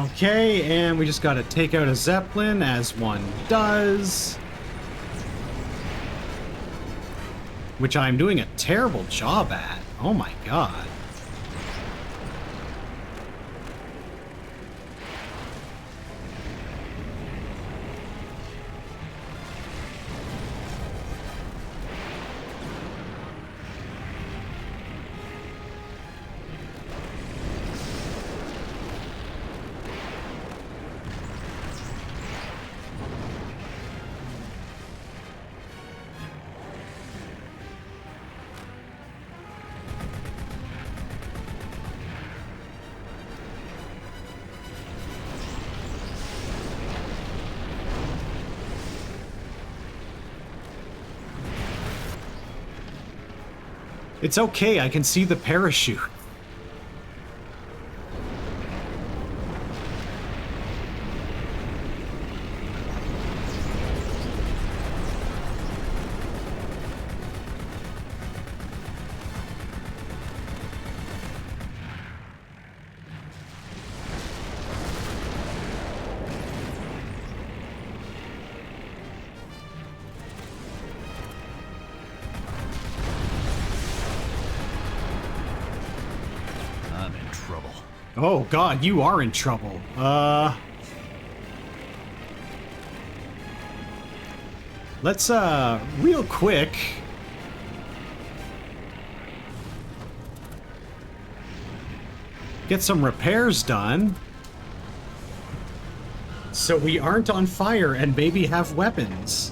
Okay, and we just gotta take out a Zeppelin, as one does. Which I'm doing a terrible job at. Oh my god. It's okay, I can see the parachute. I'm in trouble. Oh god, you are in trouble. Let's, real quick. Get some repairs done. So we aren't on fire and maybe have weapons.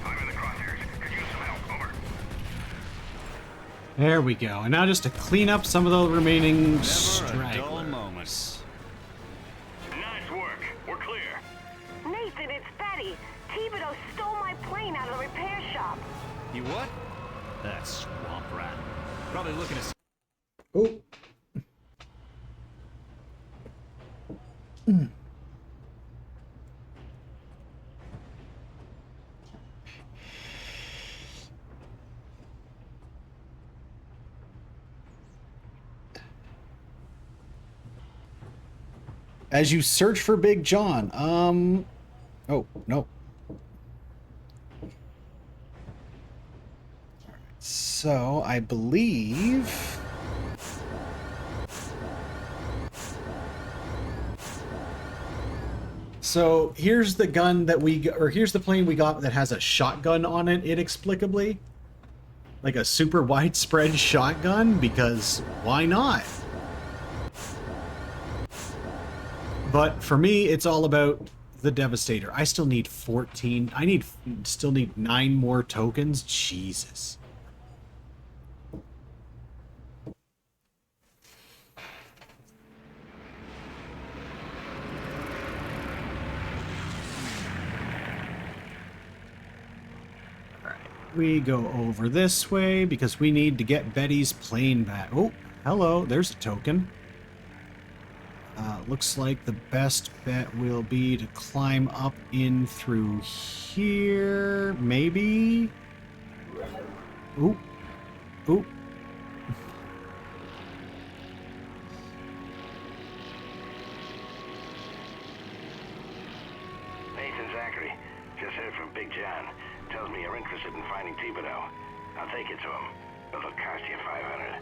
I'm in the crosshairs. Could use some help. Over. There we go. And now just to clean up some of the remaining Never a dull stragglers. moment. Nice work. We're clear. Nathan, it's Betty. Thibodeau stole my plane out of the repair shop. You what? That swamp rat. Probably looking to... Oh. As you search for Big John, oh, no. So, I believe... So, here's the gun that or here's the plane we got that has a shotgun on it, inexplicably. Like a super widespread shotgun, because why not? But for me, it's all about the Devastator. I still need 14. Still need 9 more tokens. Jesus. Alright, we go over this way because we need to get Betty's plane back. Oh, hello, there's a token. Looks like the best bet will be to climb up in through here, maybe? Oop. Oop. Nathan Zachary. Just heard from Big John. Tells me you're interested in finding Thibodeau. I'll take it to him. But it'll cost you 500.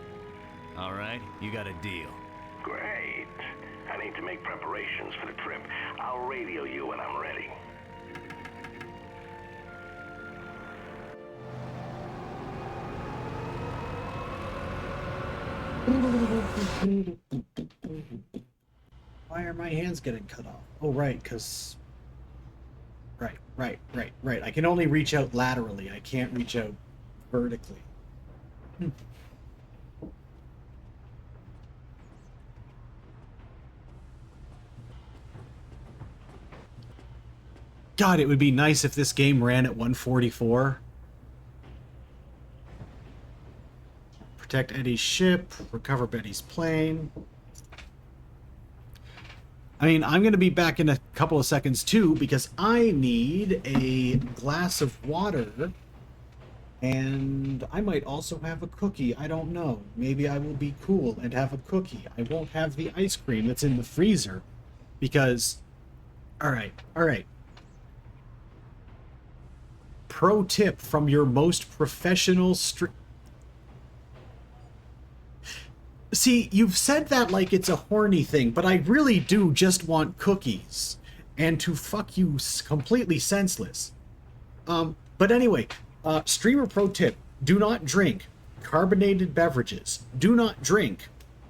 All right, you got a deal. Great. I need to make preparations for the trip. I'll radio you when I'm ready. Why are my hands getting cut off? Oh, right, because... Right. I can only reach out laterally. I can't reach out vertically. God, it would be nice if this game ran at 144. Protect Eddie's ship, recover Betty's plane. I mean, I'm going to be back in a couple of seconds too, because I need a glass of water, and I might also have a cookie. I don't know. Maybe I will be cool and have a cookie. I won't have the ice cream that's in the freezer, because... All right. Pro tip from your most professional See, you've said that like it's a horny thing, but I really do just want cookies. And to fuck you completely senseless. But anyway, streamer pro tip. Do not drink carbonated beverages. Do not drink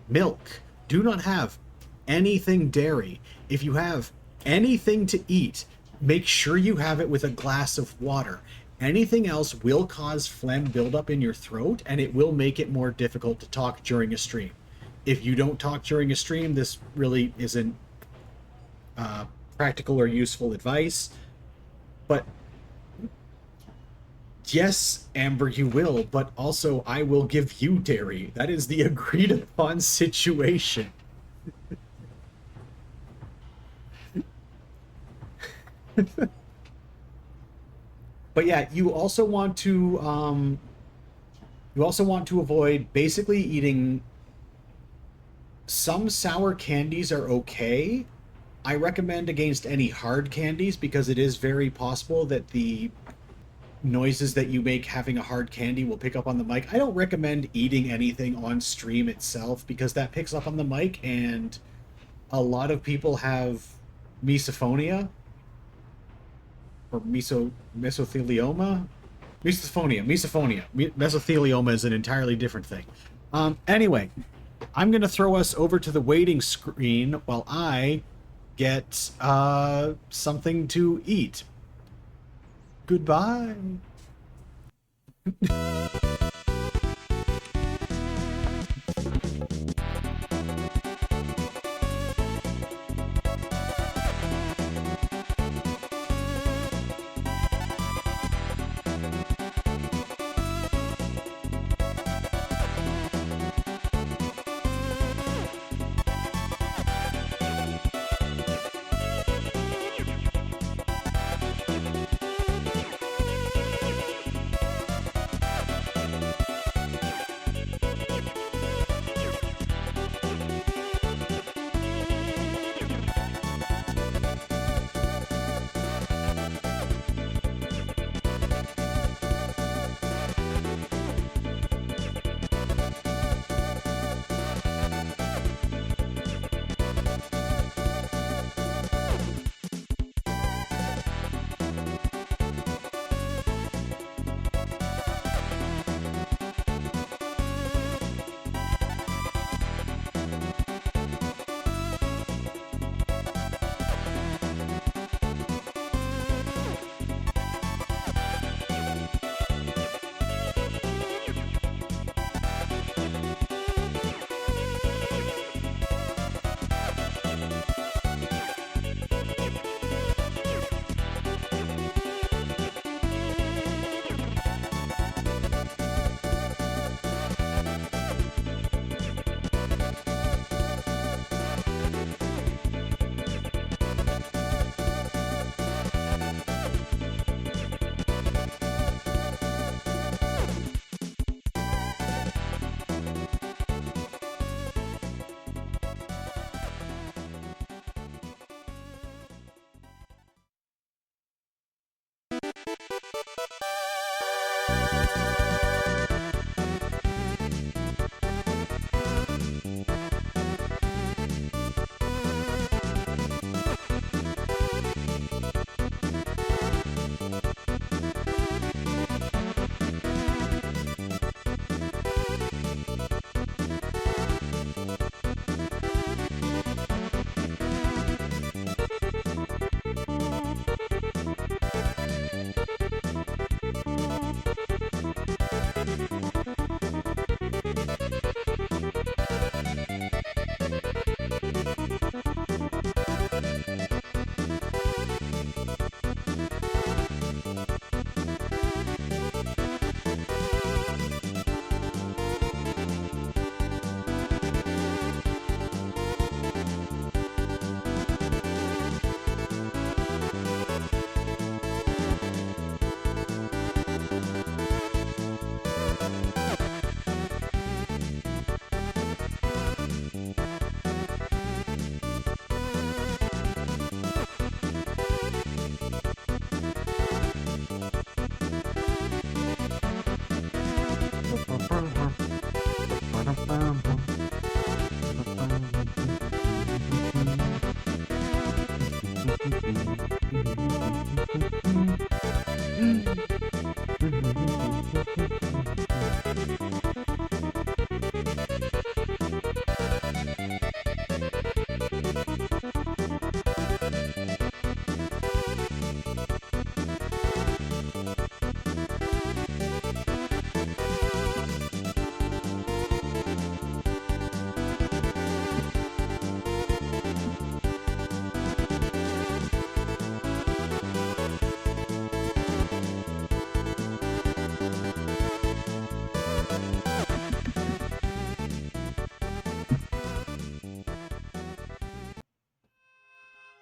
milk. Do not have anything dairy. If you have anything to eat, make sure you have it with a glass of water. Anything else will cause phlegm buildup in your throat, and it will make it more difficult to talk during a stream. If you don't talk during a stream, this really isn't practical or useful advice. But yes, Amber, you will, but also I will give you dairy. That is the agreed upon situation. But yeah, you also want to avoid basically eating... Some sour candies are okay. I recommend against any hard candies, because it is very possible that the noises that you make having a hard candy will pick up on the mic. I don't recommend eating anything on stream itself, because that picks up on the mic, and a lot of people have misophonia. Or mesothelioma? Misophonia. Mesothelioma is an entirely different thing. Anyway, I'm going to throw us over to the waiting screen while I get something to eat. Goodbye.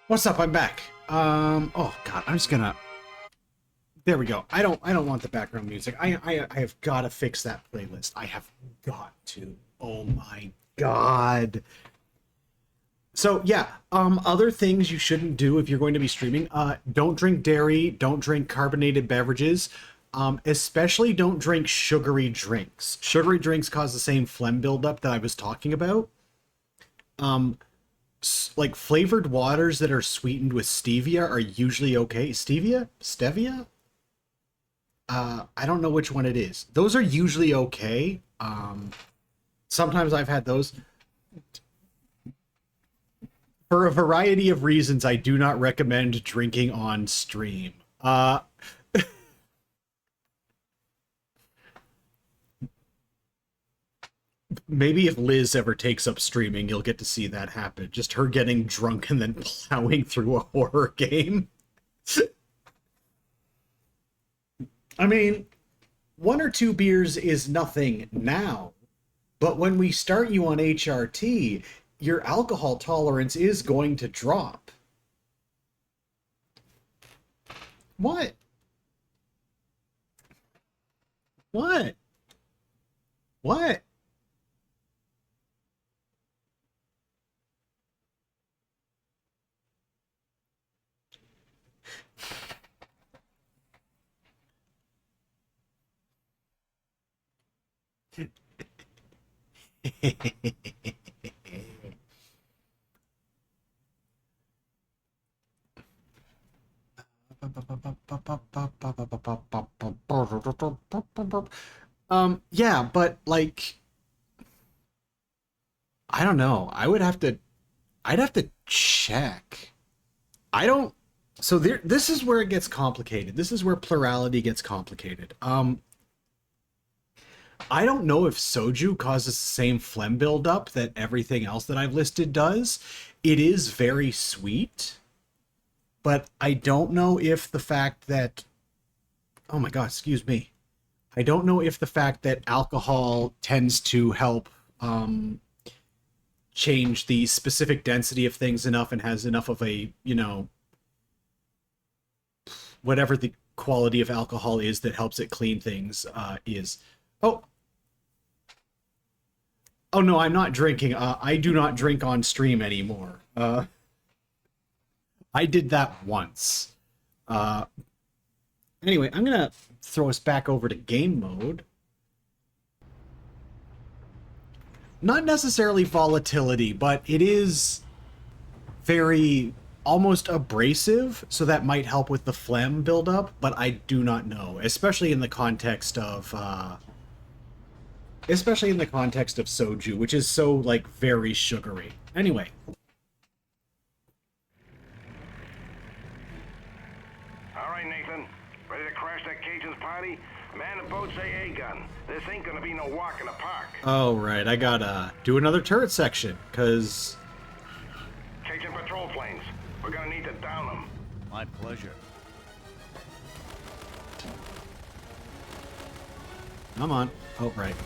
What's up? I'm back. Oh god, I'm just gonna. There we go. I don't want the background music. I have got to fix that playlist. I have got to. Oh my god. So yeah, other things you shouldn't do if you're going to be streaming. Don't drink dairy. Don't drink carbonated beverages. Especially don't drink sugary drinks. Sugary drinks cause the same phlegm buildup that I was talking about. Like flavored waters that are sweetened with stevia are usually okay. Stevia? I don't know which one it is. Those are usually okay. Sometimes I've had those. For a variety of reasons, I do not recommend drinking on stream. Maybe if Liz ever takes up streaming, you'll get to see that happen. Just her getting drunk and then plowing through a horror game. I mean, 1 or 2 beers is nothing now, but when we start you on HRT, your alcohol tolerance is going to drop. What? What? What? Yeah, but like, I don't know. I'd have to check. I don't, so there, this is where it gets complicated. This is where plurality gets complicated. I don't know if soju causes the same phlegm buildup that everything else that I've listed does. It is very sweet, but I don't know if the fact that, oh my god, excuse me. I don't know if the fact that alcohol tends to help change the specific density of things enough and has enough of a, you know, whatever the quality of alcohol is that helps it clean things is. Oh, oh no, I'm not drinking. I do not drink on stream anymore. I did that once. Anyway, I'm gonna throw us back over to game mode. Not necessarily volatility, but it is very almost abrasive, so that might help with the phlegm buildup, but I do not know, especially in the context of soju, which is so like very sugary. Anyway. All right, Nathan. Ready to crash that Cajun's party? Man the boat's AA gun. This ain't gonna be no walk in the park. Oh, right. I gotta do another turret section, because... Cajun patrol planes. We're gonna need to down them. My pleasure. Come on. Oh, right.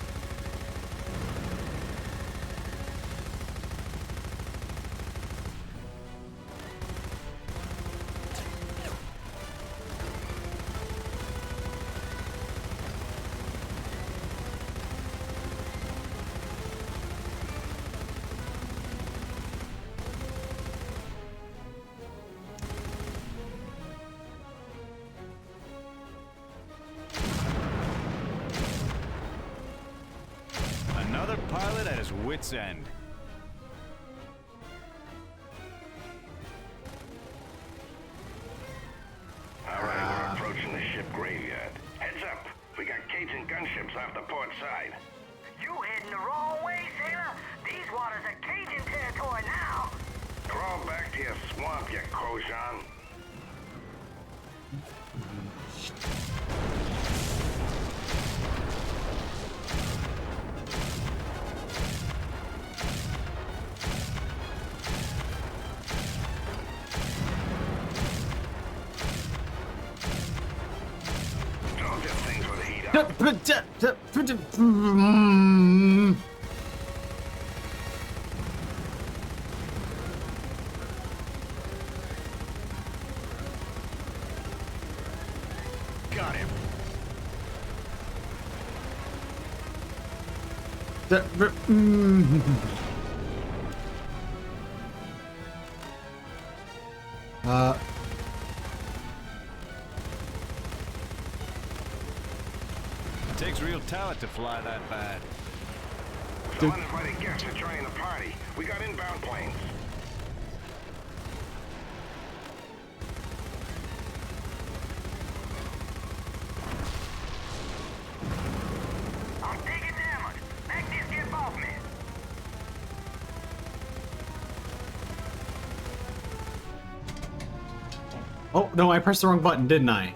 wit's end. All right, we're approaching the ship graveyard. Heads up. We got Cajun gunships off the port side. You heading the wrong way, sailor. These waters are Cajun territory now. Crawl back to your swamp, you Crojan. Don't get things with the heat up. Got him. It takes real talent to fly that bad. Some uninvited guests are joining the party. We got inbound planes. I'm taking damage. Make this get off me. Oh, no, I pressed the wrong button, didn't I?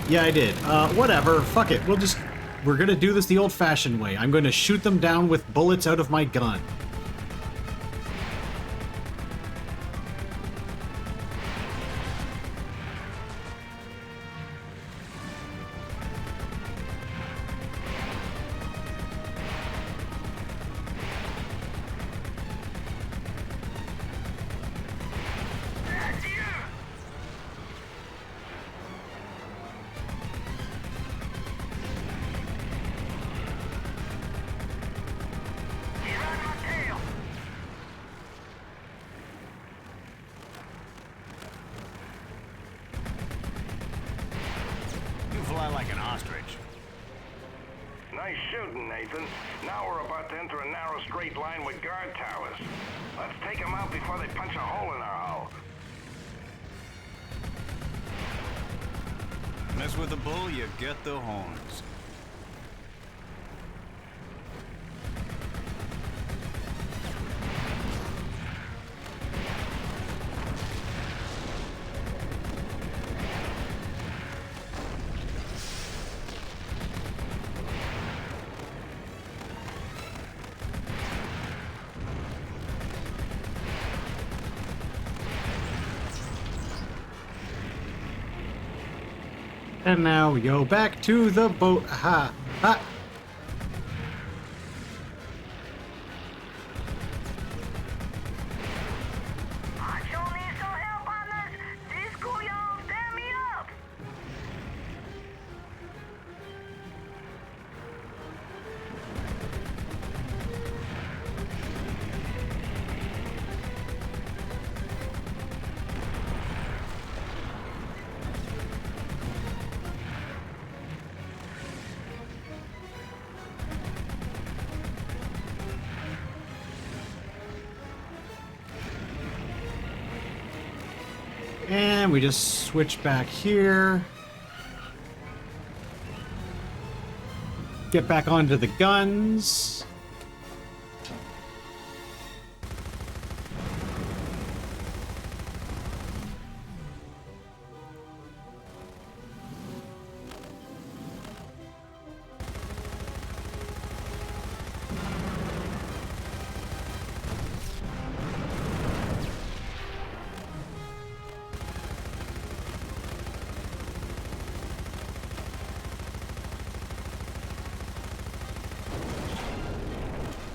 Yeah, I did. Whatever. Fuck it. We're gonna do this the old-fashioned way. I'm gonna shoot them down with bullets out of my gun. That's you. He's on my tail. You fly like an ostrich. Nice shooting, Nathan. Now we're about to enter a narrow straight line with guard towers. Let's take them out before they punch a hole in our hull. Mess with the bull, you get the horns. And now we go back to the boat. Ha! Ha! I sure need some help, partners. This couillon stand me up. And we just switch back here. Get back onto the guns.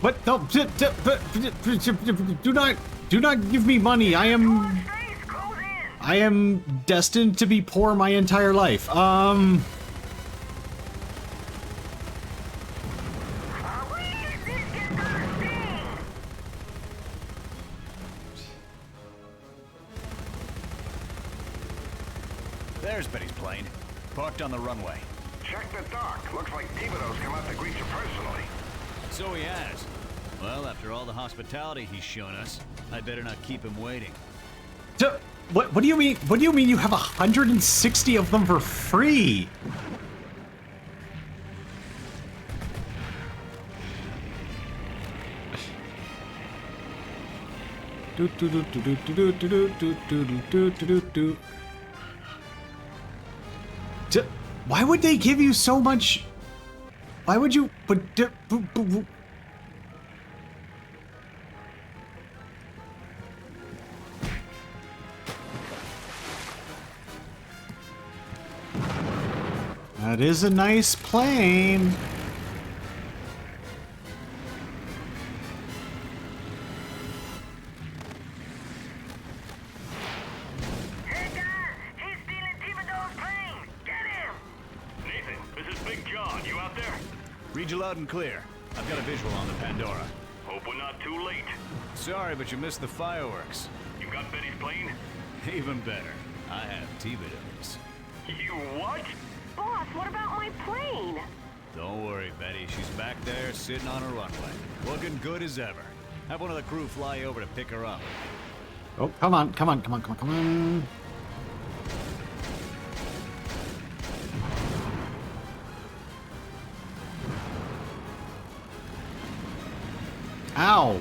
What? No, do not give me money. I am destined to be poor my entire life. There's Betty's plane. Parked on the runway. Check the dock. Looks like Thibodeau's come out to greet you personally. So he has. After all the hospitality he's shown us, I better not keep him waiting. What do you mean? What do you mean you have 160 of them for free? Why would they give you so much? Why would you? That is a nice plane. Hey guys, he's stealing Thibodeau's plane. Get him! Nathan, this is Big John. You out there? Read you loud and clear. I've got a visual on the Pandora. Hope we're not too late. Sorry, but you missed the fireworks. You got Betty's plane? Even better. I have Thibodeau's. You what? Boss, what about my plane? Don't worry, Betty. She's back there, sitting on a runway. Looking good as ever. Have one of the crew fly over to pick her up. Oh, come on, come on, come on, come on, come on. Ow.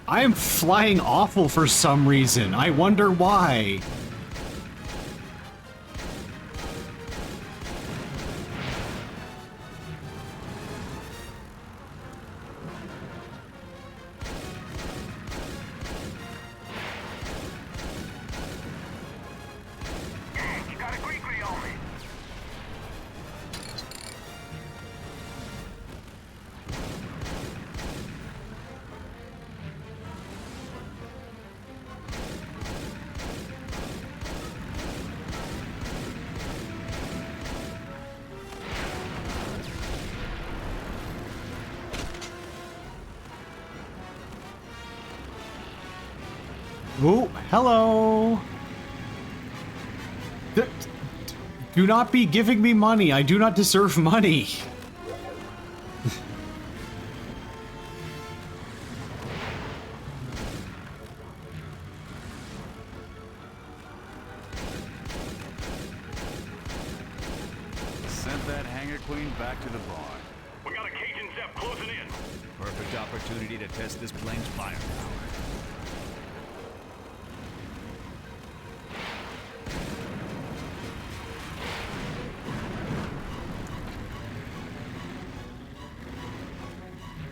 I am flying awful for some reason. I wonder why. You got a gree on me. Oh, hello. Do not be giving me money. I do not deserve money. Sent that hangar queen back to the barn. We got a Cajun Zepp closing in. Perfect opportunity to test this plane's firepower.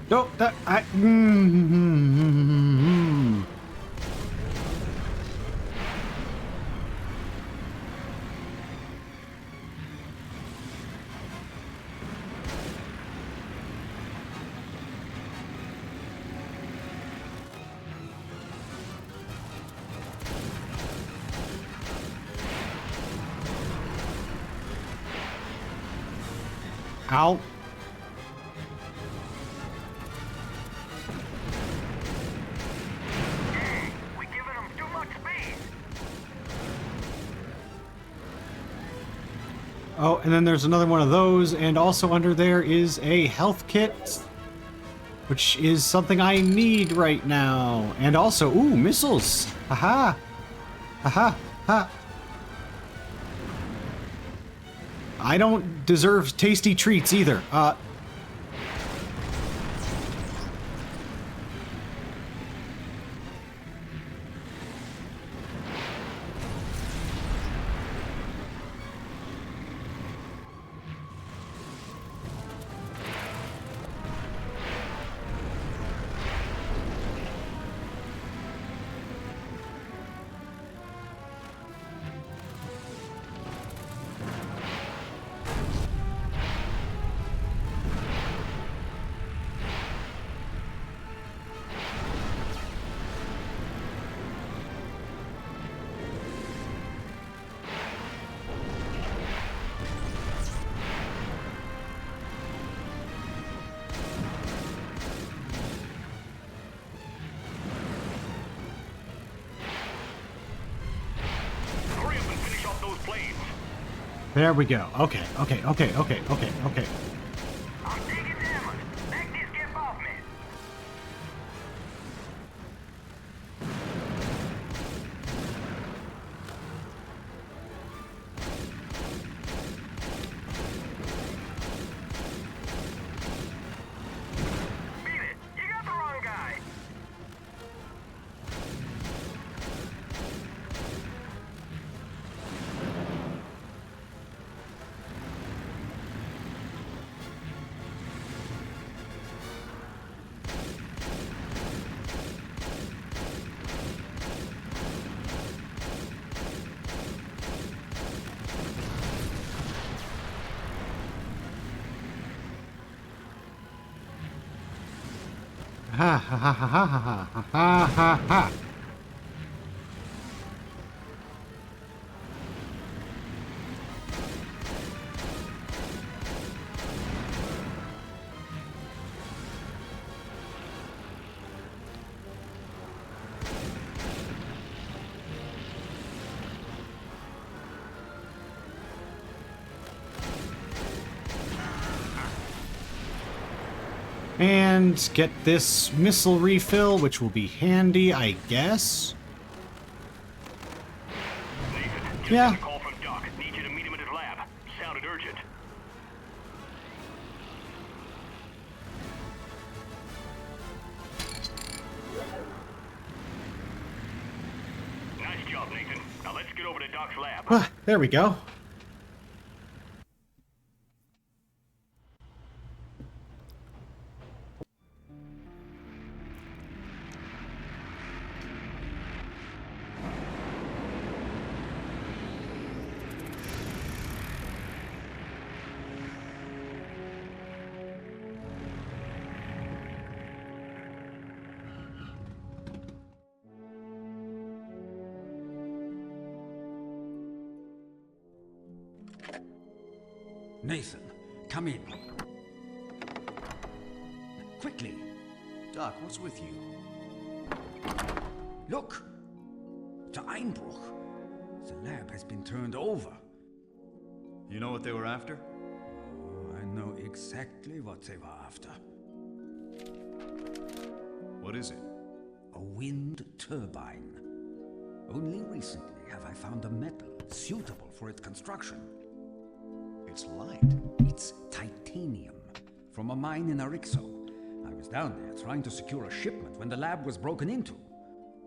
No, that I. Ow. We're giving them too much speed. Oh, and then there's another one of those, and also under there is a health kit, which is something I need right now. And also, ooh, missiles. Haha. Haha. Ha. I don't deserve tasty treats either. There we go. Okay, okay, okay, okay, okay, okay. I'm taking damage. Let this get off me. Beat it. You got the wrong guy. Ha ha ha ha ha ha ha ha ha ha. And get this missile refill, which will be handy, I guess. Nathan, just Yeah. got a call from Doc. Need you to meet him at his lab. Sounded urgent. Nice job, Nathan. Now let's get over to Doc's lab. Ah, there we go. Nathan, come in. Quickly. Doc, what's with you? Look. To Einbruch. The lab has been turned over. You know what they were after? I know exactly what they were after. What is it? A wind turbine. Only recently have I found a metal suitable for its construction. It's light. It's titanium from a mine in Arixo. I was down there trying to secure a shipment when the lab was broken into.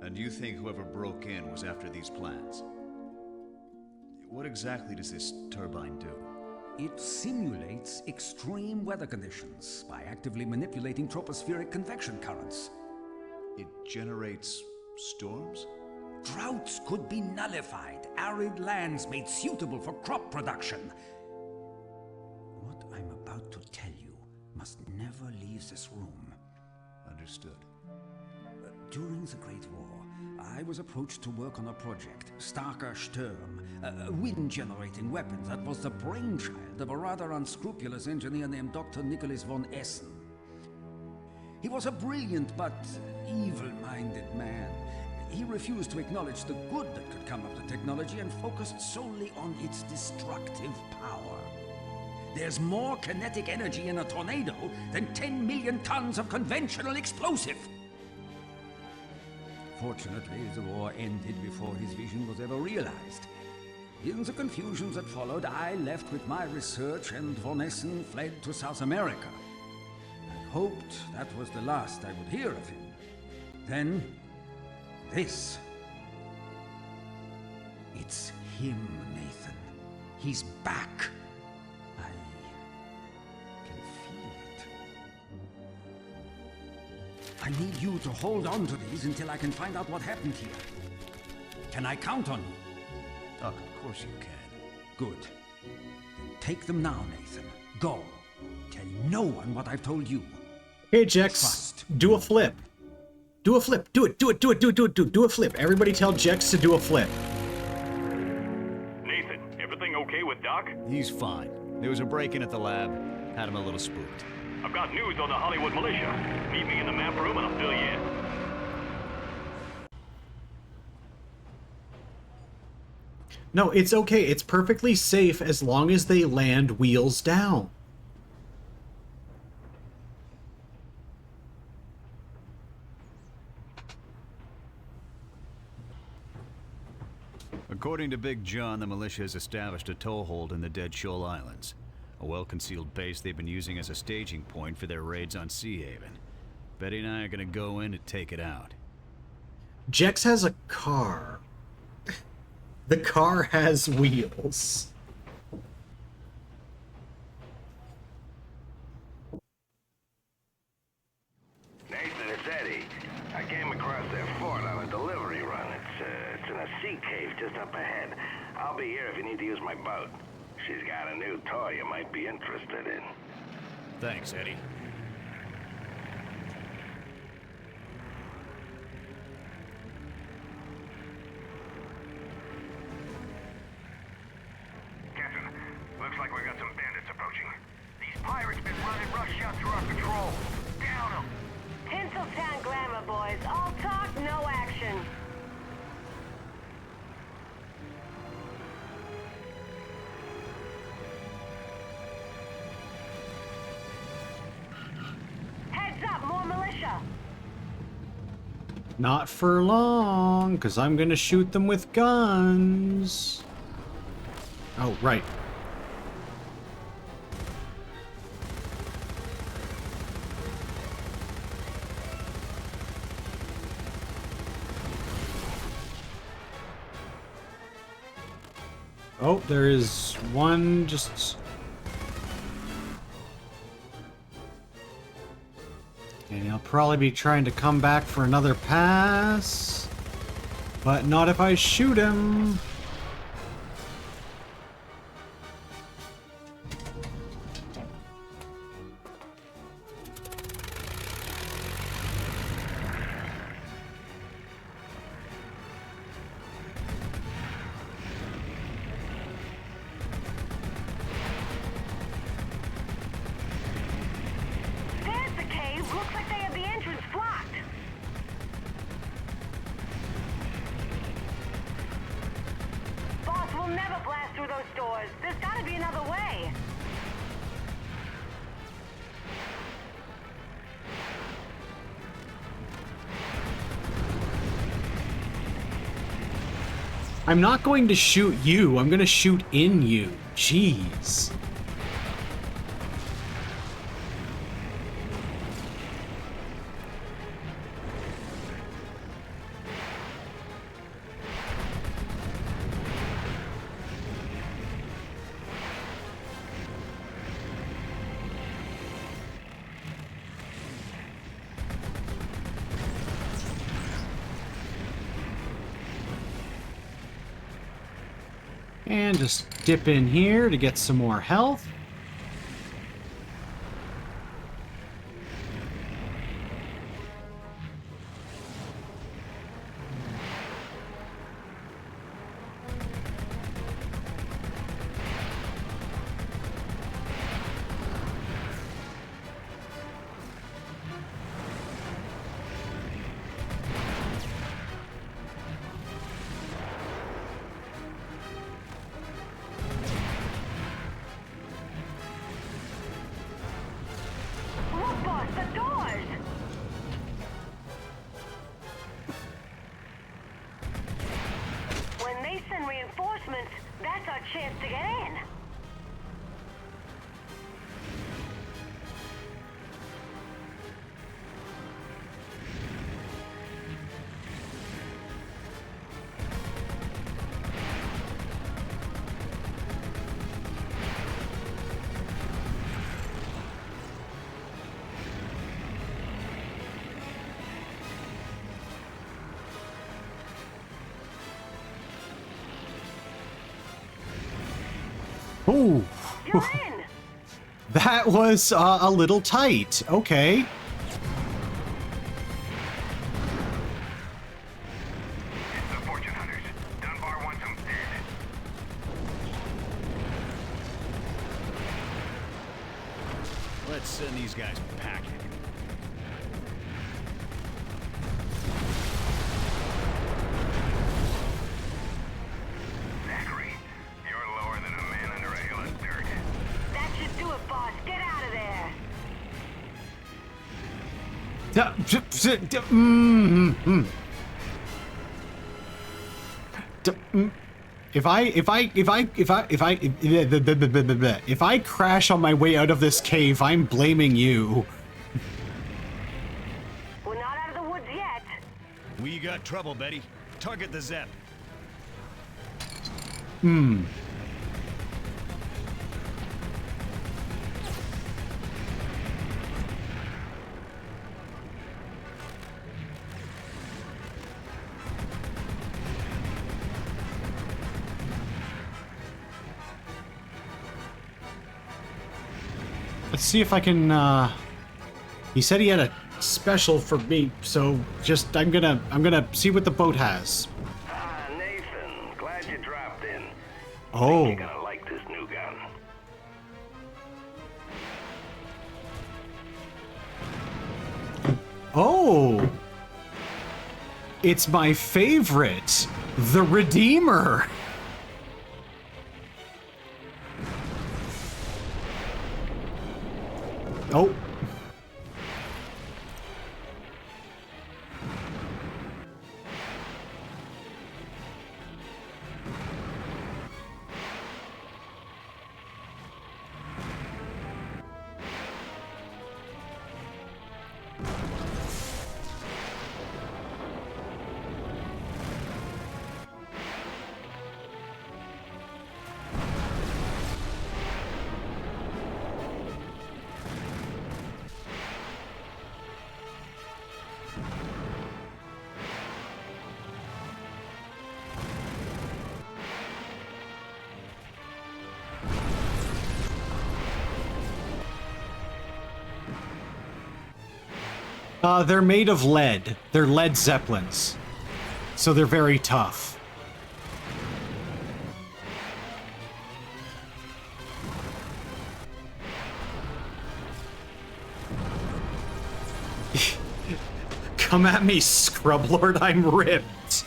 And you think whoever broke in was after these plans? What exactly does this turbine do? It simulates extreme weather conditions by actively manipulating tropospheric convection currents. It generates storms? Droughts could be nullified, arid lands made suitable for crop production. What I'm about to tell you must never leave this room. Understood. During the Great War, I was approached to work on a project, Starker Sturm, a wind-generating weapon that was the brainchild of a rather unscrupulous engineer named Dr. Nicholas von Essen. He was a brilliant but evil-minded man. He refused to acknowledge the good that could come of the technology and focused solely on its destructive power. There's more kinetic energy in a tornado than 10 million tons of conventional explosive. Fortunately, the war ended before his vision was ever realized. In the confusion that followed, I left with my research and von Essen fled to South America. I hoped that was the last I would hear of him. Then, this. It's him, Nathan. He's back. I can feel it. I need you to hold on to these until I can find out what happened here. Can I count on you? Doc, of course you can. Good. Then take them now, Nathan. Go. Tell no one what I've told you. Hey, Jex, Trust. do a flip. Do a flip. Do it. Do it. Do it. Do it. Do it. Do a flip. Everybody tell Jex to do a flip. Nathan, everything okay with Doc? He's fine. There was a break-in at the lab. Had him a little spooked. I've got news on the Hollywood militia. Meet me in the map room and I'll fill you in. No, it's okay. It's perfectly safe as long as they land wheels down. According to Big John, the militia has established a toehold in the Dead Shoal Islands, a well-concealed base they've been using as a staging point for their raids on Sea Haven. Betty and I are gonna go in and take it out. Jex has a car. The car has wheels. Nathan, it's Eddie. I came across their fort on a delivery run. It's in a sea cave just up ahead. I'll be here if you need to use my boat. She's got a new toy you might be interested in. Thanks, Eddie. Captain, looks like we got some bandits approaching. These pirates been running rush-shot through our patrol. Down them! Tinseltown glamour, boys. All talk, no action. Heads up, more militia. Not for long, because I'm going to shoot them with guns. Oh, right. Oh, there is one just... And he'll probably be trying to come back for another pass. But not if I shoot him. There's the cave. Looks like they have the entrance blocked. Boss will never blast through those doors. There's gotta be another way. I'm not going to shoot you. I'm going to shoot in you. Jeez. And just dip in here to get some more health. Look, boss, the doors. When they send reinforcements, that's our chance to get in. Ooh, You're in. that was a little tight. Okay. It's the fortune hunters. Dunbar wants them dead. Let's send these guys packing. That If I crash on my way out of this cave, I'm blaming you. We're not out of the woods yet. We got trouble, Betty. Target the Zep. Let's see if I can, he said he had a special for me, so just, I'm gonna see what the boat has. Ah, Nathan, glad you dropped in. Oh. You're gonna like this new gun. Oh! It's my favorite! The Redeemer! Oh. They're made of lead. They're lead zeppelins. So they're very tough. Come at me, Scrub Lord, I'm ripped.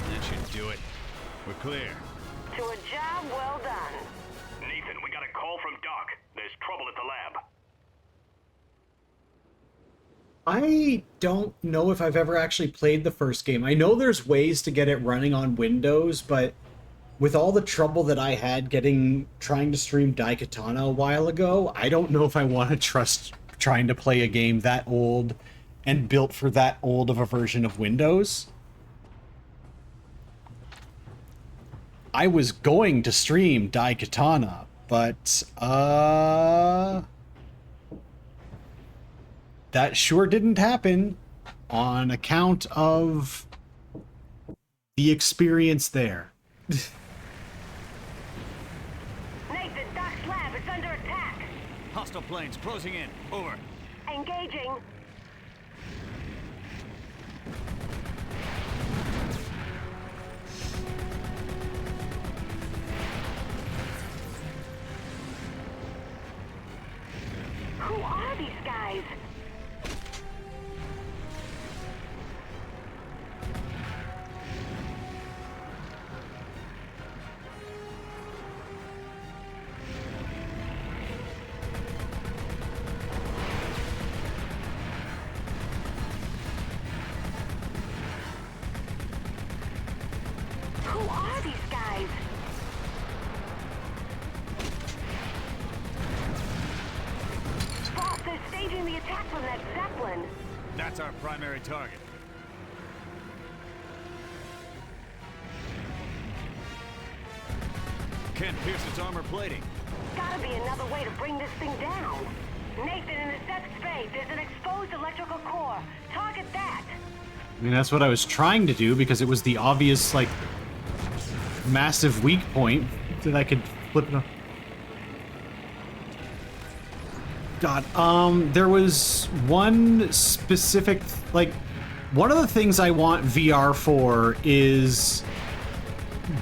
That should do it. We're clear. To a job well done. Nathan, we got a call from Doc. There's trouble at the lab. I don't know if I've ever actually played the first game. I know there's ways to get it running on Windows, but with all the trouble that I had trying to stream Daikatana a while ago, I don't know if I want to trust trying to play a game that old and built for that old of a version of Windows. I was going to stream Daikatana, but that sure didn't happen on account of the experience there. Nathan, Doc's lab is under attack. Hostile planes closing in. Over. Engaging. Who are these guys? Who are these guys? Boss, they're staging the attack from that Zeppelin. That's our primary target. Can't pierce its armor plating. Gotta be another way to bring this thing down. Nathan, in the Zep's bay, there's an exposed electrical core. Target that. I mean, that's what I was trying to do because it was the obvious, like, massive weak point that I could flip it on. God, there was one specific, like, one of the things I want VR for is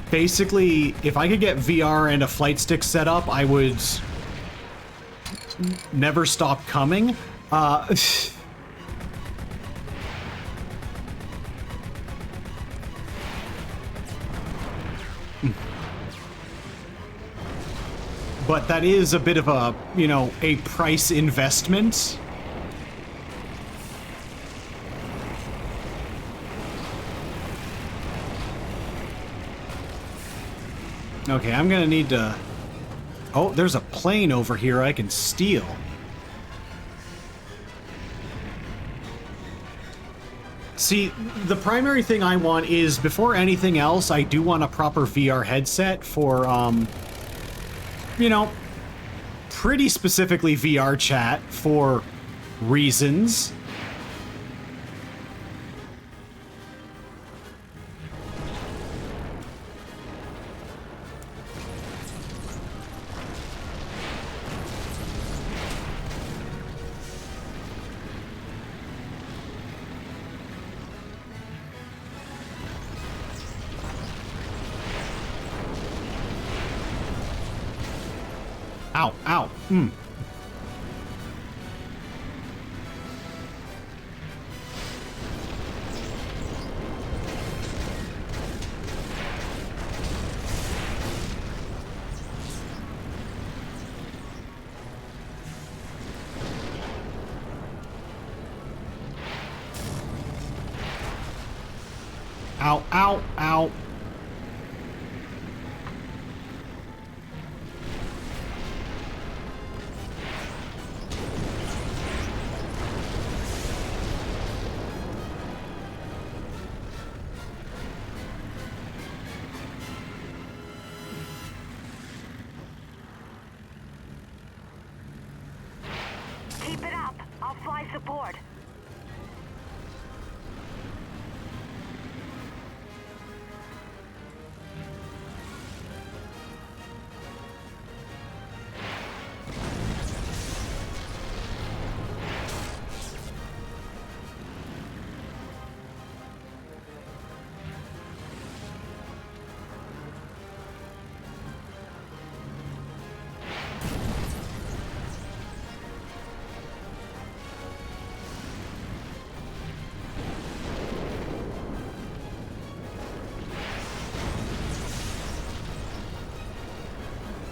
basically, if I could get VR and a flight stick set up, I would never stop coming. But that is a bit of a, you know, a price investment. Okay, I'm gonna need to... Oh, there's a plane over here I can steal. See, the primary thing I want is, before anything else, I do want a proper VR headset for, you know, pretty specifically VR chat for reasons. Ow, ow, Ow, ow, ow. Keep it up. I'll fly support.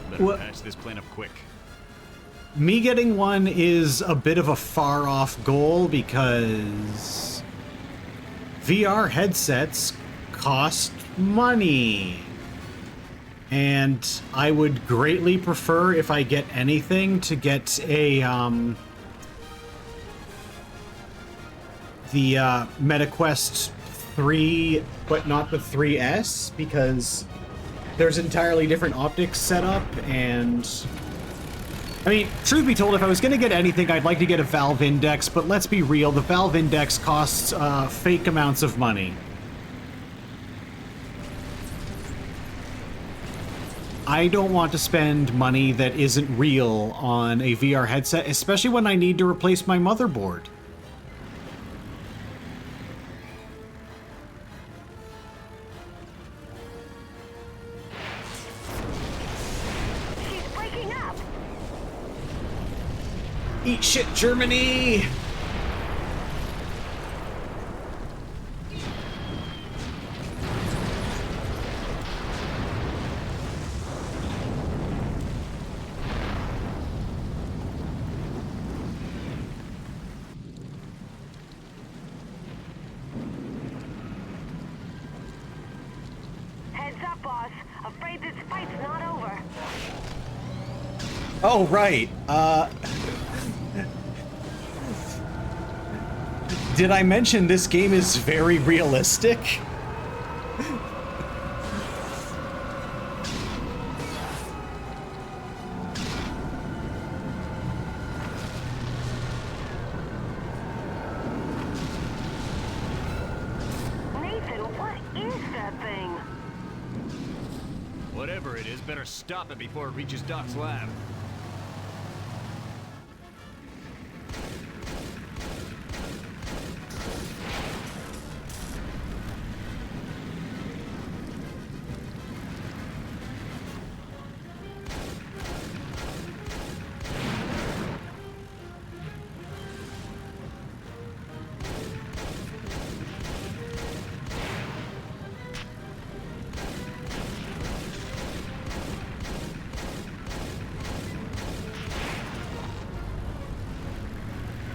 Better What? patch this plane up quick. Me getting one is a bit of a far-off goal because VR headsets cost money. And I would greatly prefer, if I get anything, to get a, the MetaQuest 3, but not the 3S, because there's entirely different optics set up, and I mean, truth be told, if I was going to get anything, I'd like to get a Valve Index, but let's be real, the Valve Index costs fake amounts of money. I don't want to spend money that isn't real on a VR headset, especially when I need to replace my motherboard. She's breaking up. Eat shit, Germany! Heads up, boss. Afraid this fight's not over. Oh, right. Did I mention this game is very realistic? Nathan, what is that thing? Whatever it is, better stop it before it reaches Doc's lab.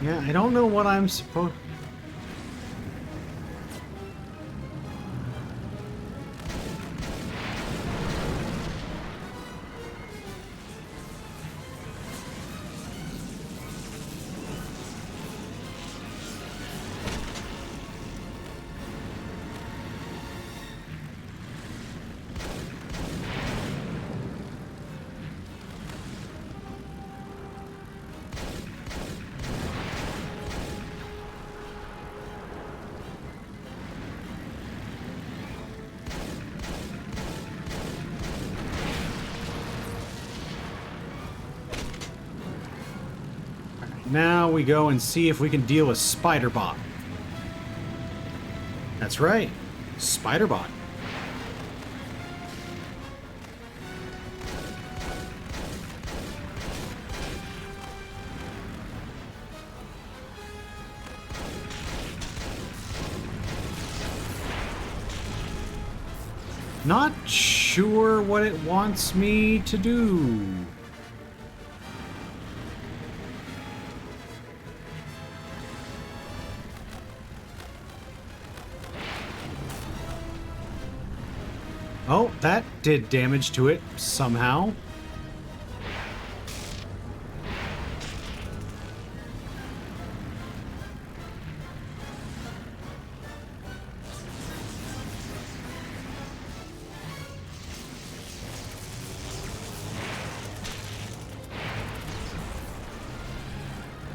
Yeah, I don't know what I'm supposed... Now we go and see if we can deal with Spider-Bot. That's right, Spider-Bot. Not sure what it wants me to do. Oh, that did damage to it somehow.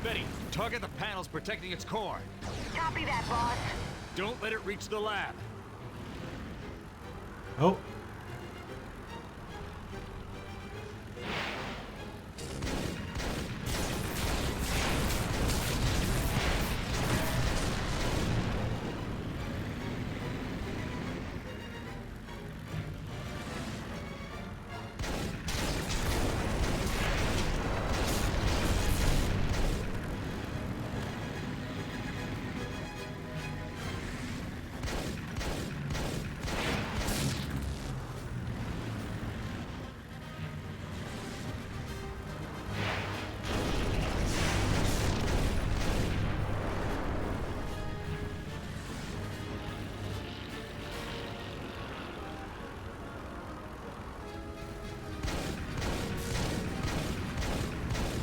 Betty, target the panels protecting its core. Copy that, boss. Don't let it reach the lab. Oh.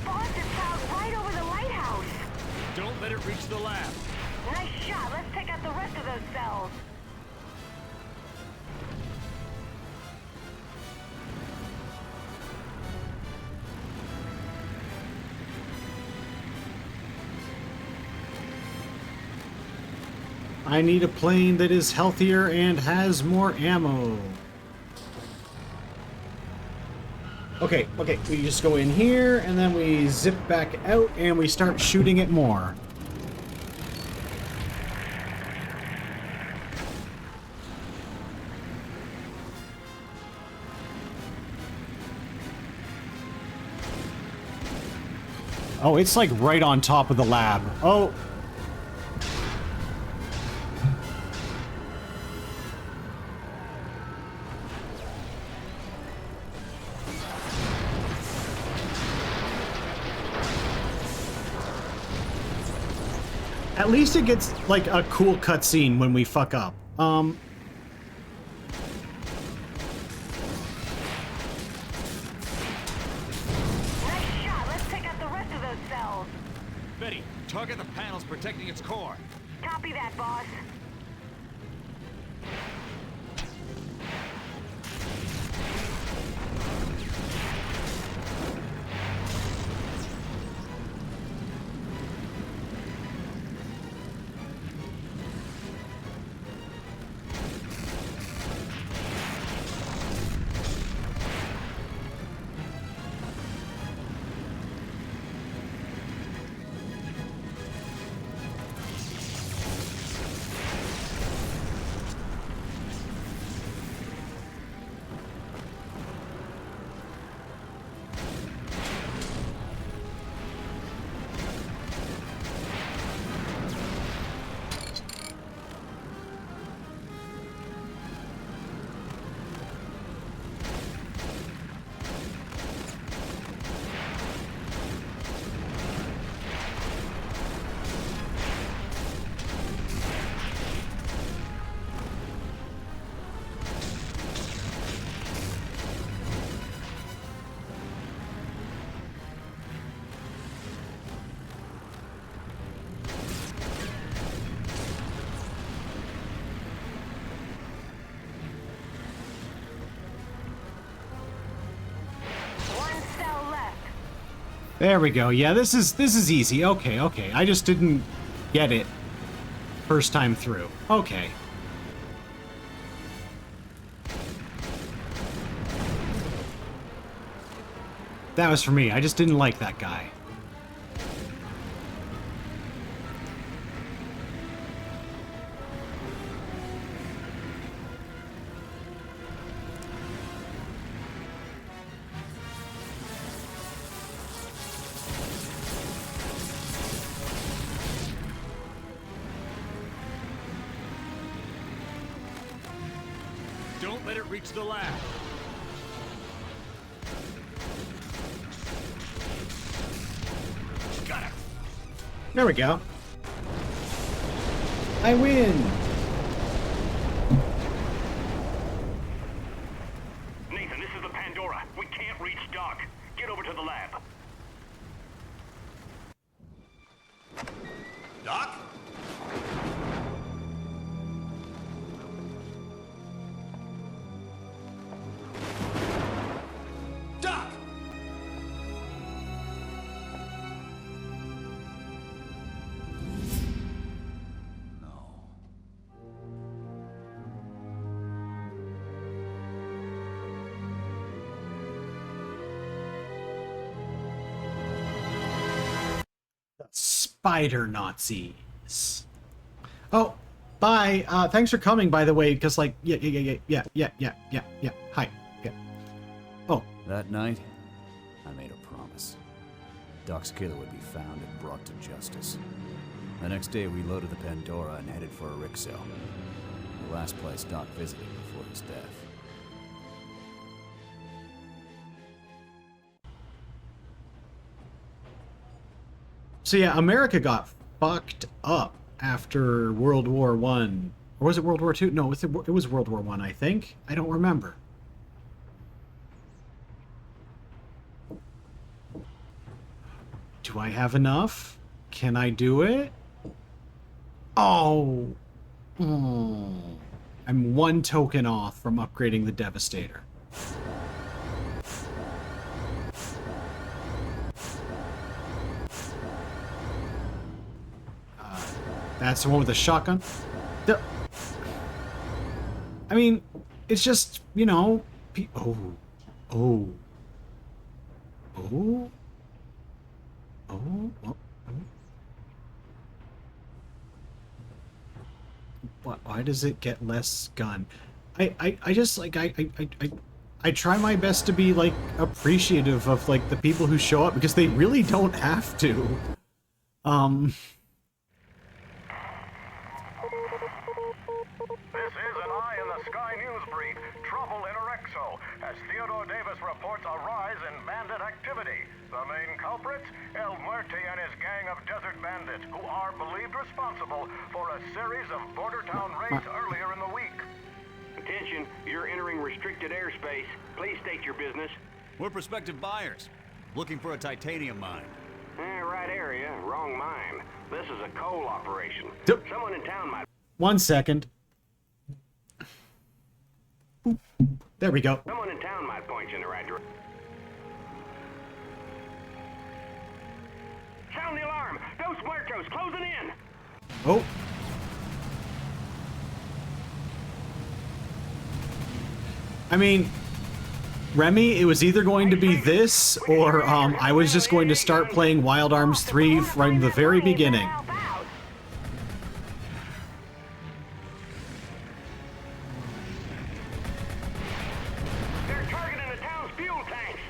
Boss is plowed right over the lighthouse. Don't let it reach the lab. Nice shot. Let's take out the rest of those cells. I need a plane that is healthier and has more ammo. Okay, we just go in here and then we zip back out and we start shooting it more. Oh, it's like right on top of the lab. Oh. At least it gets like a cool cutscene when we fuck up. Nice shot. Let's take out the rest of those cells. Betty, target the panels protecting its core. Copy that, boss. There we go. Yeah, this is easy. Okay, okay. I just didn't get it first time through. Okay. That was for me. I just didn't like that guy. Don't let it reach the lab. Got it. There we go. I win. Nathan, this is the Pandora. We can't reach Doc. Get over to the lab. Doc? Doc! Spider Nazis. Oh, bye. Thanks for coming, by the way, because, like, yeah. Hi. Yeah. Oh, That night, I made a promise. Doc's killer would be found and brought to justice. The next day, we loaded the Pandora and headed for Erixo, the last place Doc visited before his death. so yeah, America got fucked up after World War One. Or was it World War Two? No, it was World War One, I think. I don't remember. Do I have enough? Can I do it? Oh. I'm one token off from upgrading the Devastator. That's the one with the shotgun. I mean, it's just, you know... Oh. Why does it get less gun? I just, like, I try my best to be, like, appreciative of, like, the people who show up, because they really don't have to. This is an Eye in the Sky news brief. Trouble in Erixo, as Theodore Davis reports a rise in bandit activity. The main culprits, El Muerte and his gang of desert bandits, who are believed responsible for a series of border town raids earlier in the week. Attention, you're entering restricted airspace. Please state your business. We're prospective buyers, looking for a titanium mine. Right area, wrong mine. This is a coal operation. Someone in town might... 1 second. There we go. Someone in town might point you in the right direction. Sound the alarm! Dos Muertos closing in! Oh. I mean, Remy, it was either going to be this, or I was just going to start playing Wild Arms 3 from the very beginning. They're targeting the town's fuel tanks!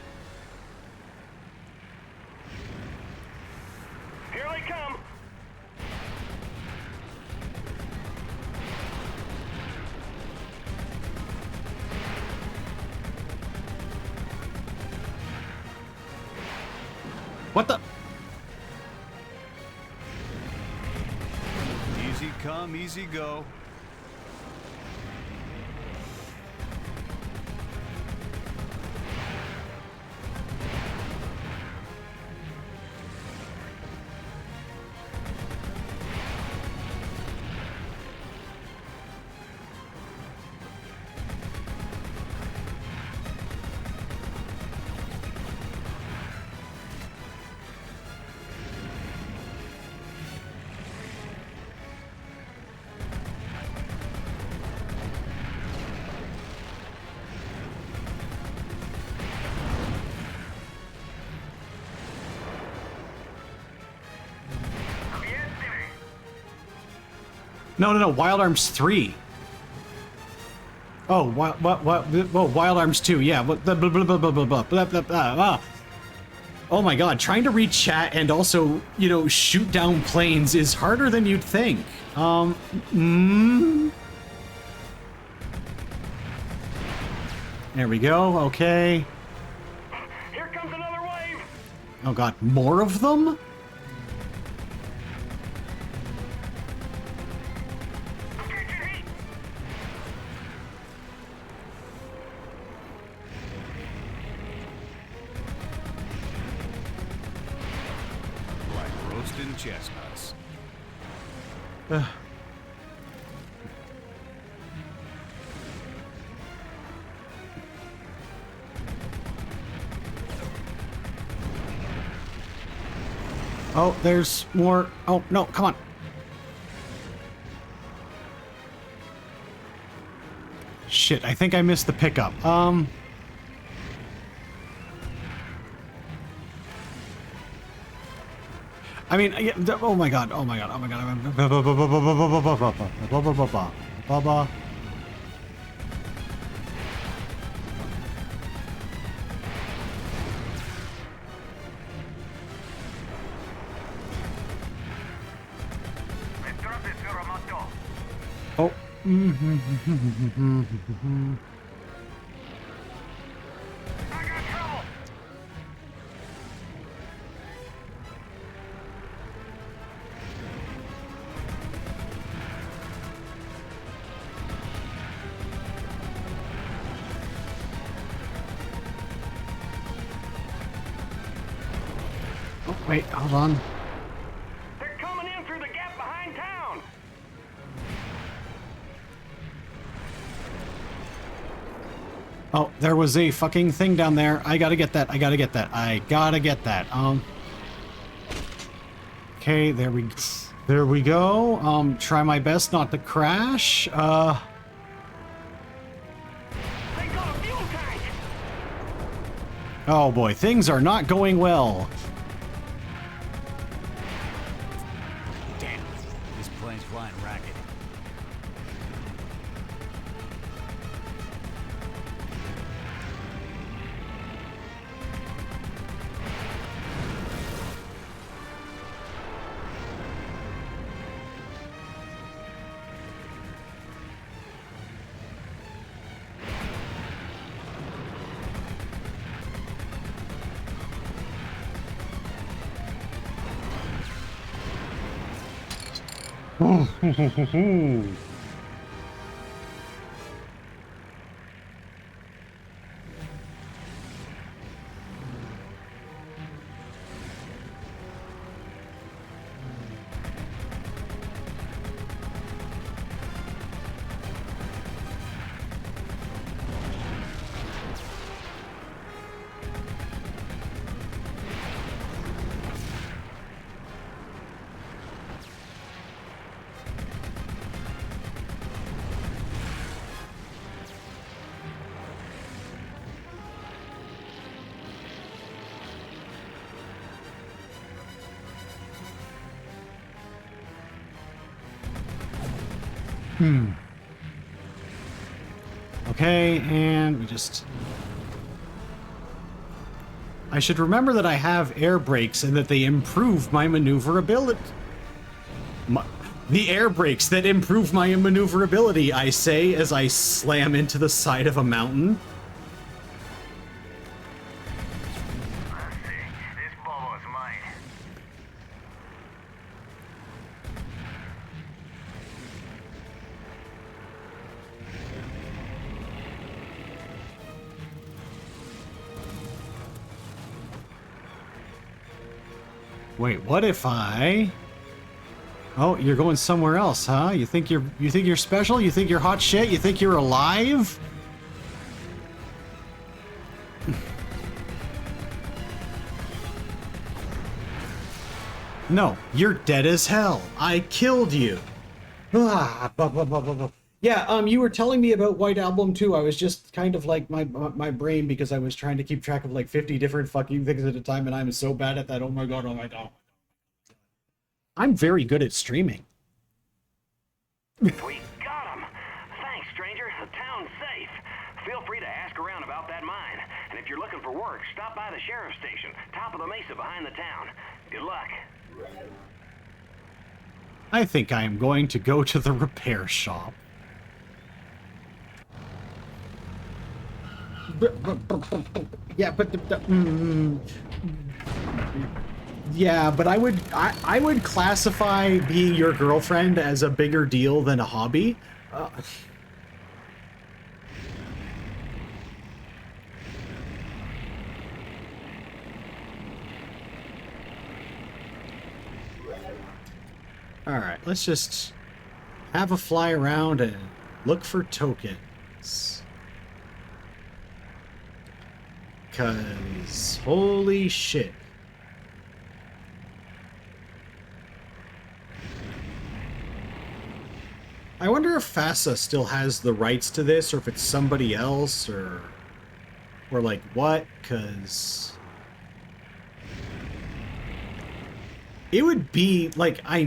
Here they come! What the? Easy come, easy go. No. Wild Arms 3. Oh, what? Oh, Wild Arms 2. Yeah. What? Blah, blah, blah, blah, blah, blah, blah, blah, blah, blah. Oh my God! Trying to read chat and also, you know, shoot down planes is harder than you'd think. There we go. Okay. Here comes another wave. Oh God, more of them? Like roasting chestnuts. Oh, there's more. Oh, no, come on. Shit, I think I missed the pickup. I mean, yeah, oh my God, oh my God, oh my God. Oh. I got trouble. Oh, wait, hold on. They're coming in through the gap behind town. Oh, there was a fucking thing down there. I gotta get that. I gotta get that. I gotta get that. Okay, there we go. Try my best not to crash. They got a fuel tank. Oh boy, things are not going well. Damn, this plane's flying ragged. Okay, and we just... I should remember that I have air brakes and that they improve my maneuverability. The air brakes that improve my maneuverability, I say as I slam into the side of a mountain. Let's see. This Bobo's mine. Wait, what if I... Oh, you're going somewhere else, huh? You think you're special? You think you're hot shit? You think you're alive? No, you're dead as hell. I killed you. Ah, blah, blah, blah, blah, blah. Yeah, you were telling me about White Album too. I was just kind of like my brain, because I was trying to keep track of like 50 different fucking things at a time, and I'm so bad at that. Oh my god, oh my god. I'm very good at streaming. We got him! Thanks, stranger. The town's safe. Feel free to ask around about that mine. And if you're looking for work, stop by the sheriff's station, top of the mesa behind the town. Good luck. I think I am going to go to the repair shop. Yeah, but yeah, but I would classify being your girlfriend as a bigger deal than a hobby. All right, let's just have a fly around and look for tokens. Cause holy shit. I wonder if FASA still has the rights to this, or if it's somebody else, or like what, cause it would be like, I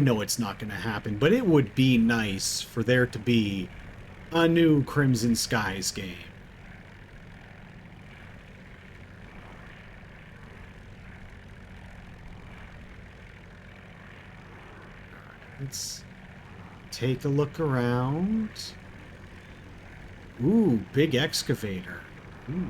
know it's not gonna happen, but it would be nice for there to be a new Crimson Skies game. Let's take a look around. Ooh, big excavator. Ooh.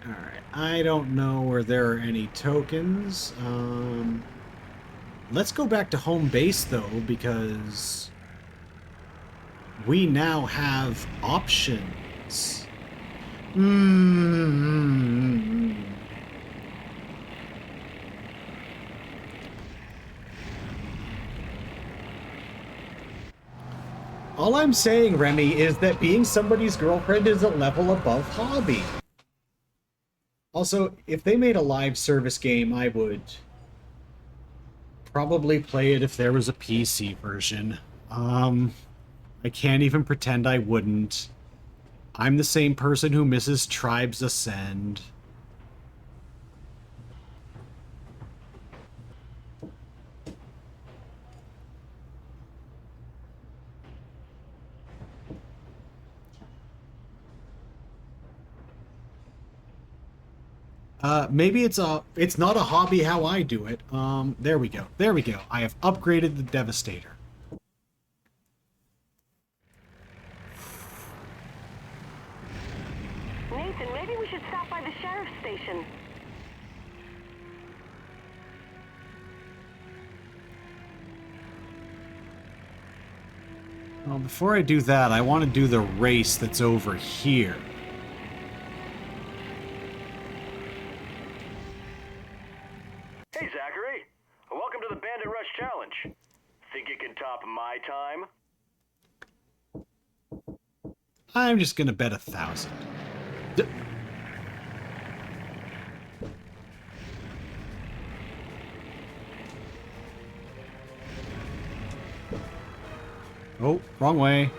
Alright, I don't know where there are any tokens. Let's go back to home base, though, because we now have options. All I'm saying, Remy, is that being somebody's girlfriend is a level above hobby. Also, if they made a live service game, I would probably play it if there was a PC version. I can't even pretend I wouldn't. I'm the same person who misses Tribes Ascend. Maybe it's not a hobby how I do it. There we go. There we go. I have upgraded the Devastator. Nathan, maybe we should stop by the sheriff's station. Well, before I do that, I want to do the race that's over here. Hey, Zachary. Welcome to the Bandit Rush Challenge. Think you can top my time? I'm just gonna bet 1,000. Oh, wrong way.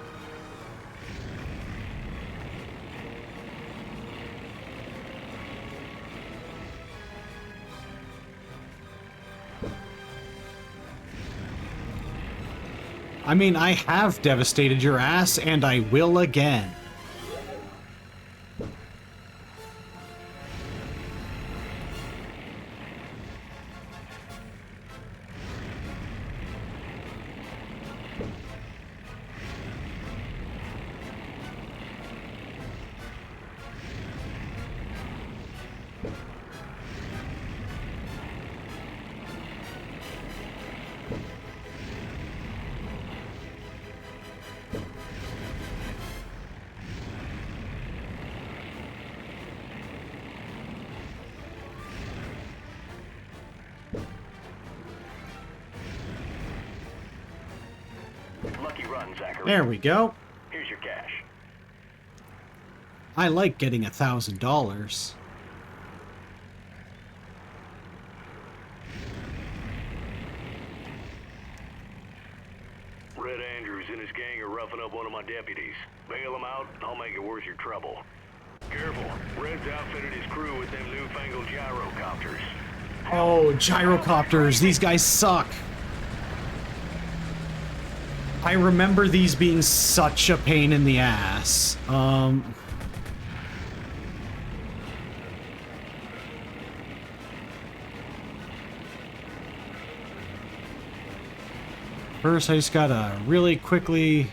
I mean, I have devastated your ass, and I will again. Lucky run, Zachary. There we go. Here's your cash. I like getting $1,000. Red Andrews and his gang are roughing up one of my deputies. Bail him out, I'll make it worth your trouble. Careful. Red's outfitted his crew with them newfangled gyrocopters. Oh, gyrocopters. These guys suck. I remember these being such a pain in the ass. First, I just gotta really quickly...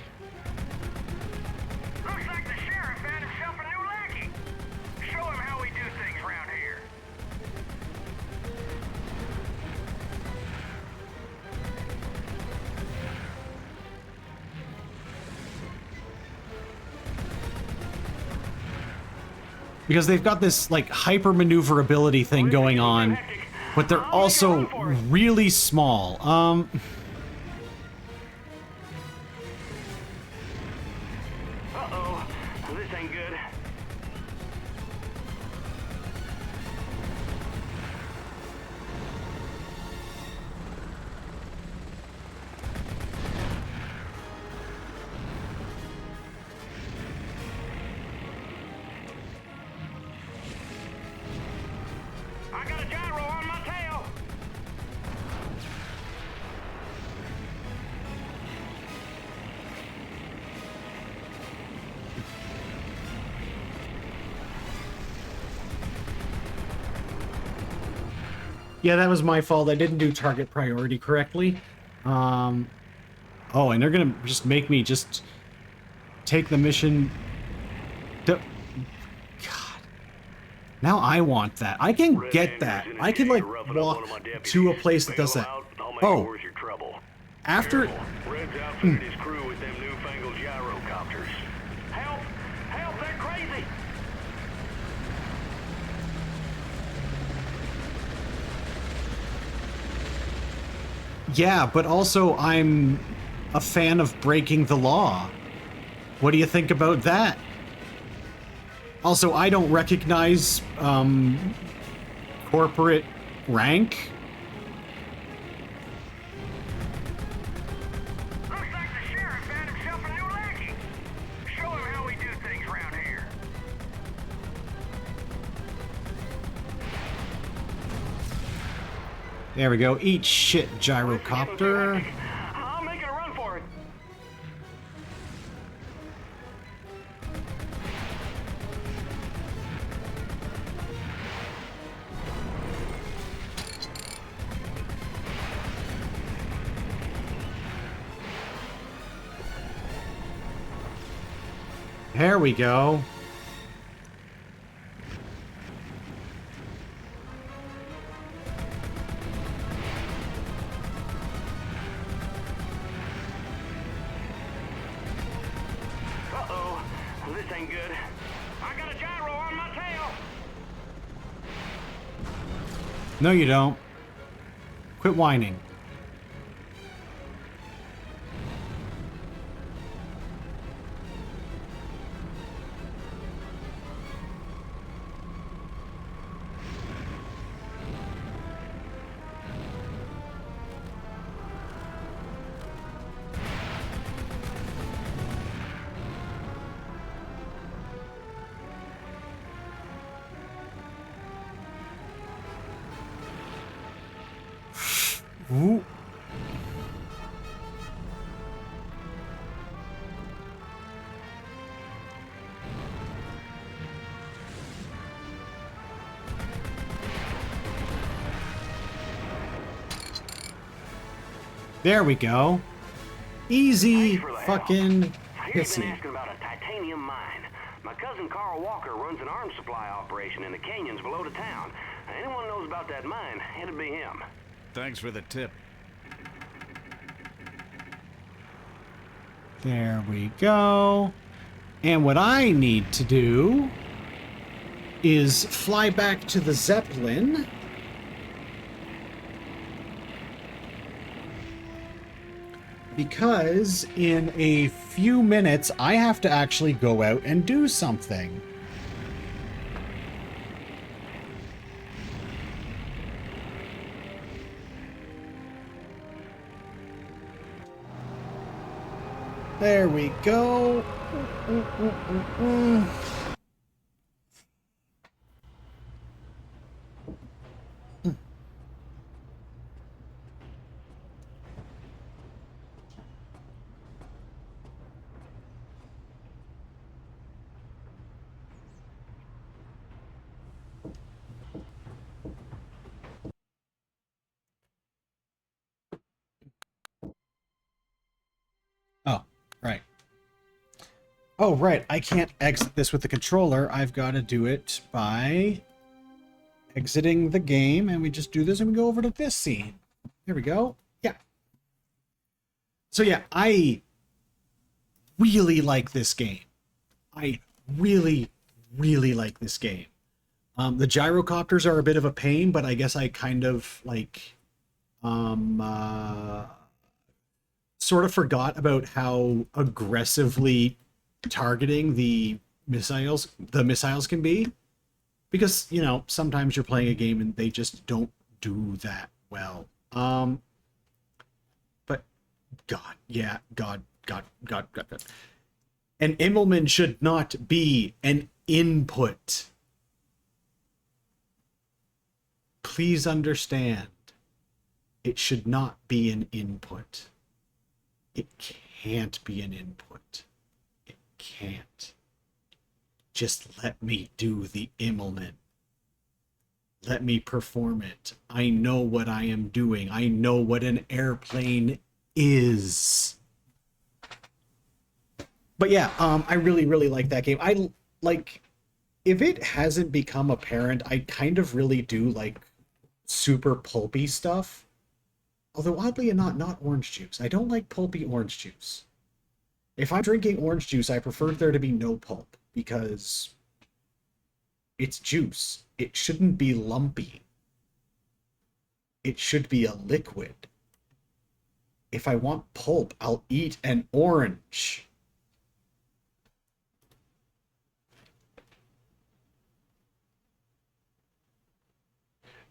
Looks like the sheriff found himself a new lackey. Show him how we do things around here. Because they've got this, like, hyper maneuverability thing going on, but they're also really small. Uh-oh. This ain't good. I got a gyro on my tail. Yeah, that was my fault. I didn't do target priority correctly. Oh, and they're gonna just make me just take the mission. God. Now I want that. I can get that. I can, like, walk to a place that does that. Oh. After... Red's outfitted his crew with them newfangled gyrocopters. Help! Help! They're crazy! Yeah, but also I'm a fan of breaking the law. What do you think about that? Also, I don't recognize corporate rank. Looks like the sheriff found himself a new lackey. Show him how we do things around here. There we go. Eat shit, gyrocopter. I'm making a run for it. There we go. Uh-oh. This ain't good. I got a gyro on my tail. No, you don't. Quit whining. Ooh. There we go. Easy fucking I've been pissy. asking about a titanium mine. My cousin Carl Walker runs an arms supply operation in the canyons below the town. Anyone knows about that mine, it'd be him. Thanks for the tip. There we go. And what I need to do is fly back to the Zeppelin. Because in a few minutes, I have to actually go out and do something. There we go. Oh, right. I can't exit this with the controller. I've got to do it by exiting the game, and we just do this and we go over to this scene. Here we go. Yeah. So yeah, I really like this game. I really, really like this game. The gyrocopters are a bit of a pain, but I guess I kind of like sort of forgot about how aggressively targeting the missiles can be, because you know sometimes you're playing a game and they just don't do that well. But God, yeah, God. An Immelman should not be an input. Please understand, it should not be an input. It can't be an input. It can't. Just let me do the Immelman. Let me perform it. I know what I am doing. I know what an airplane is. But yeah, I really, really like that game. I like, if it hasn't become apparent, I kind of really do like super pulpy stuff. Although oddly enough, not orange juice. I don't like pulpy orange juice. If I'm drinking orange juice, I prefer there to be no pulp because it's juice. It shouldn't be lumpy. It should be a liquid. If I want pulp, I'll eat an orange.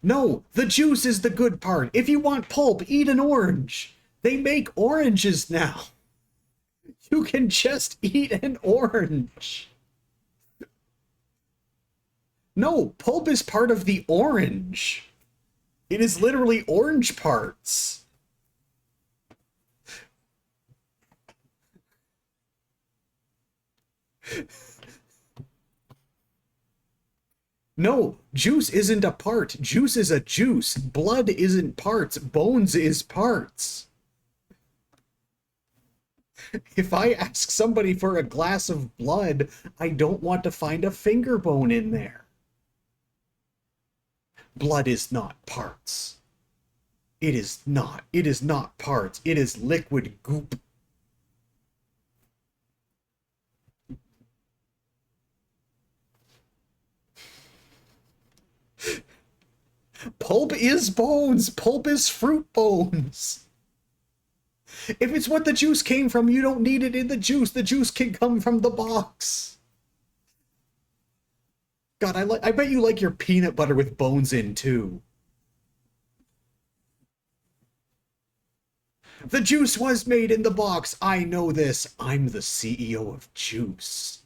No, the juice is the good part. If you want pulp, eat an orange. They make oranges now. You can just eat an orange. No, pulp is part of the orange. It is literally orange parts. No, juice isn't a part. Juice is a juice. Blood isn't parts. Bones is parts. If I ask somebody for a glass of blood, I don't want to find a finger bone in there. Blood is not parts. It is not. It is not parts. It is liquid goop. Pulp is bones. Pulp is fruit bones. If it's what the juice came from, you don't need it in the juice. The juice can come from the box. God, I bet you like your peanut butter with bones in too. The juice was made in the box. I know this. I'm the CEO of Juice.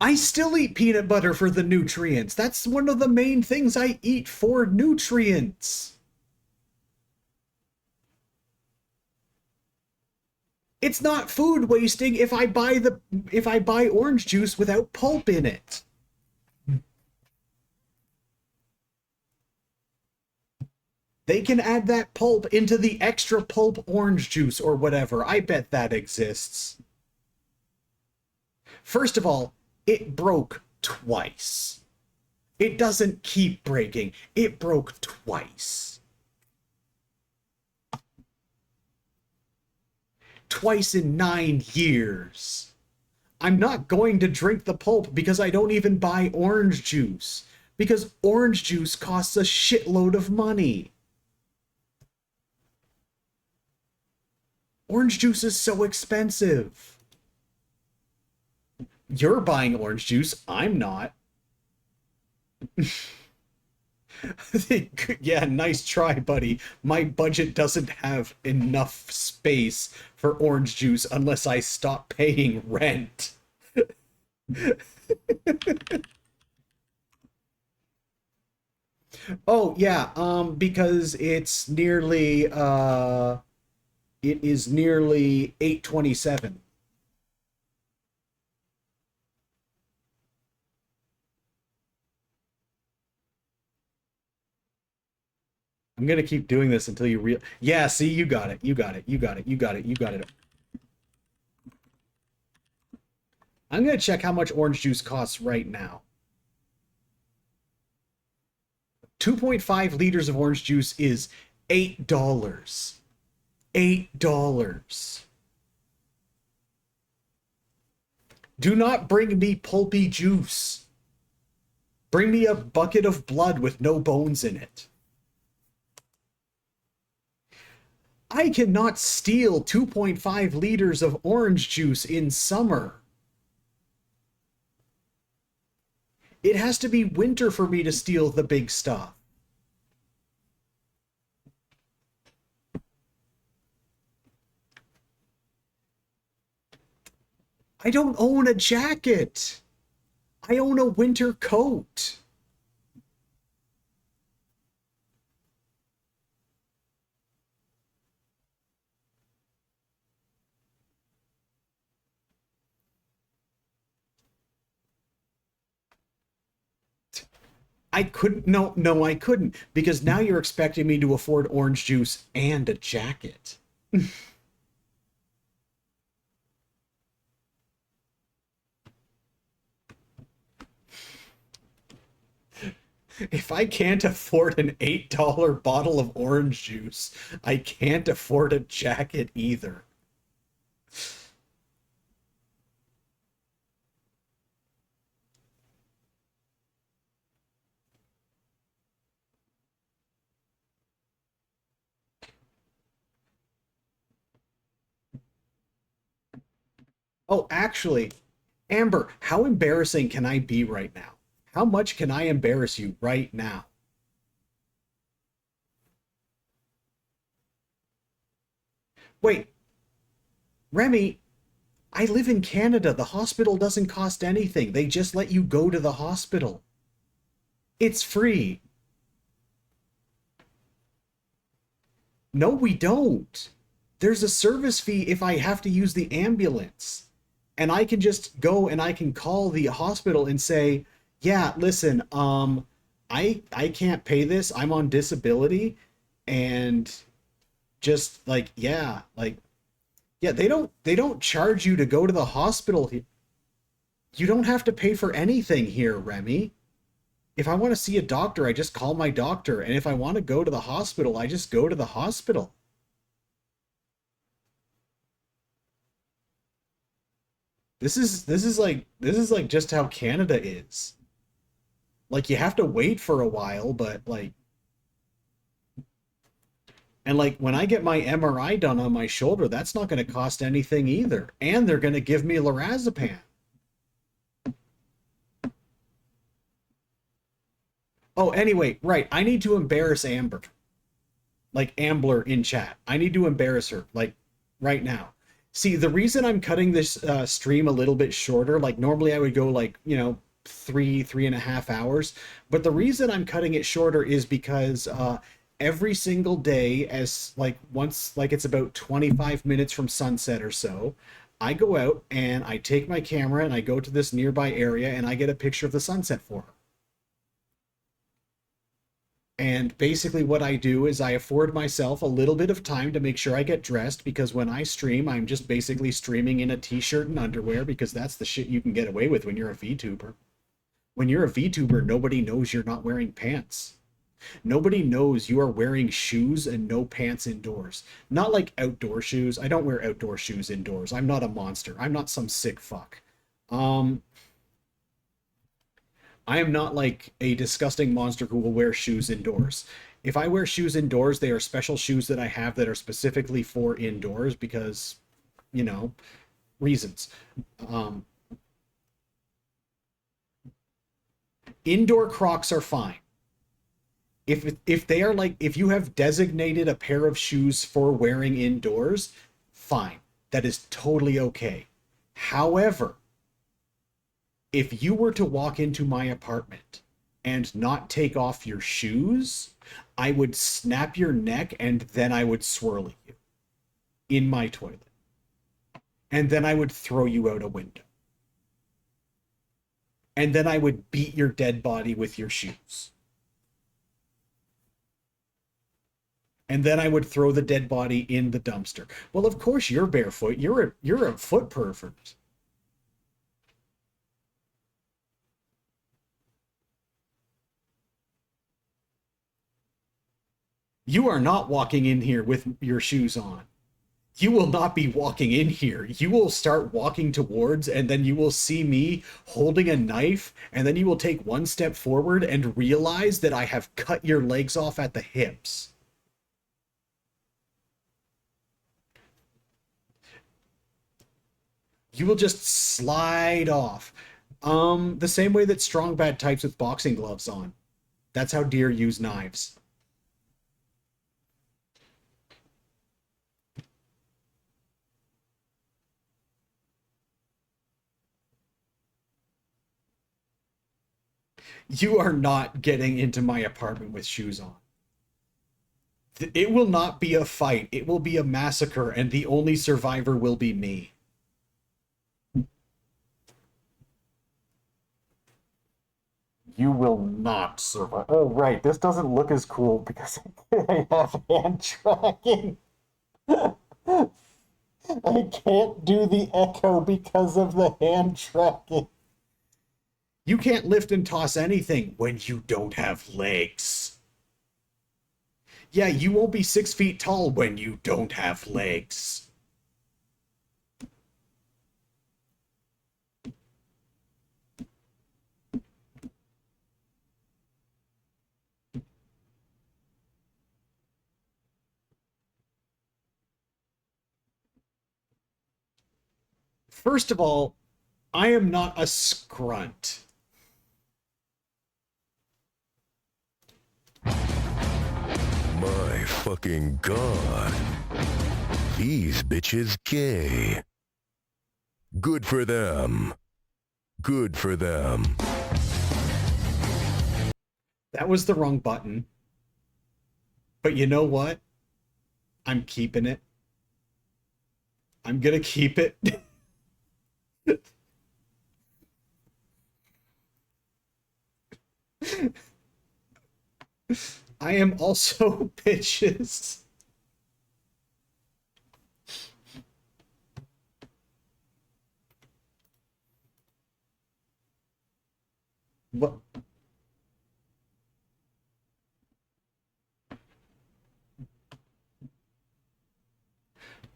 I still eat peanut butter for the nutrients. That's one of the main things I eat for nutrients. It's not food wasting if I buy orange juice without pulp in it. They can add that pulp into the extra pulp orange juice or whatever. I bet that exists. First of all, it broke twice. It doesn't keep breaking. It broke twice. Twice in 9 years. I'm not going to drink the pulp because I don't even buy orange juice. Because orange juice costs a shitload of money. Orange juice is so expensive. You're buying orange juice. I'm not. Yeah, nice try, buddy. My budget doesn't have enough space for orange juice unless I stop paying rent. Oh, yeah, because it is nearly 8:27. I'm gonna keep doing this until you Yeah, see, you got it. You got it. You got it. You got it. You got it. I'm gonna check how much orange juice costs right now. 2.5 liters of orange juice is $8. $8. Do not bring me pulpy juice. Bring me a bucket of blood with no bones in it. I cannot steal 2.5 liters of orange juice in summer. It has to be winter for me to steal the big stuff. I don't own a jacket. I own a winter coat. I couldn't, no, I couldn't, because now you're expecting me to afford orange juice and a jacket. If I can't afford an $8 bottle of orange juice, I can't afford a jacket either. Oh, actually, Amber, how embarrassing can I be right now? How much can I embarrass you right now? Wait, Remy, I live in Canada. The hospital doesn't cost anything. They just let you go to the hospital. It's free. No, we don't. There's a service fee if I have to use the ambulance. And I can just go and I can call the hospital and say, "Yeah, listen, I can't pay this. I'm on disability." And just like, yeah, like, yeah, they don't charge you to go to the hospital. You don't have to pay for anything here, Remy. If I want to see a doctor, I just call my doctor, and if I want to go to the hospital, I just go to the hospital. This is like just how Canada is. Like you have to wait for a while, but like, and like when I get my MRI done on my shoulder, that's not going to cost anything either, and they're going to give me lorazepam. Oh, anyway, right, I need to embarrass Amber. Like Ambler in chat. I need to embarrass her, like right now. See, the reason I'm cutting this stream a little bit shorter, like normally I would go like, 3.5 hours, but the reason I'm cutting it shorter is because every single day, as like once, like it's about 25 minutes from sunset or so, I go out and I take my camera and I go to this nearby area and I get a picture of the sunset for her. And basically, what I do is I afford myself a little bit of time to make sure I get dressed because when I stream, I'm just basically streaming in a t shirt and underwear because that's the shit you can get away with when you're a VTuber. When you're a VTuber, nobody knows you're not wearing pants. Nobody knows you are wearing shoes and no pants indoors. Not like outdoor shoes. I don't wear outdoor shoes indoors. I'm not a monster. I'm not some sick fuck. Um, I am not like a disgusting monster who will wear shoes indoors. If I wear shoes indoors, they are special shoes that I have that are specifically for indoors because, you know, reasons. Um, Indoor Crocs are fine. If they are like, if you have designated a pair of shoes for wearing indoors, fine. That is totally okay. However, if you were to walk into my apartment and not take off your shoes, I would snap your neck and then I would swirl you in my toilet. And then I would throw you out a window. And then I would beat your dead body with your shoes. and then I would throw the dead body in the dumpster. Well, of course you're barefoot. You're a foot pervert. You are not walking in here with your shoes on. You will not be walking in here. You will start walking towards, and then you will see me holding a knife, and then you will take one step forward and realize that I have cut your legs off at the hips. You will just slide off. The same way that strong bad types with boxing gloves on. That's how deer use knives. You are not getting into my apartment with shoes on. It will not be a fight. It will be a massacre, and the only survivor will be me. You will not survive. Oh, right. This doesn't look as cool because I have hand tracking. I can't do the echo because of the hand tracking. You can't lift and toss anything when you don't have legs. Yeah, you won't be 6 feet tall when you don't have legs. First of all, I am not a scrunt. My fucking god. These bitches gay. Good for them. Good for them. That was the wrong button. But you know what? I'm keeping it. I'm gonna keep it. I am also bitches. What?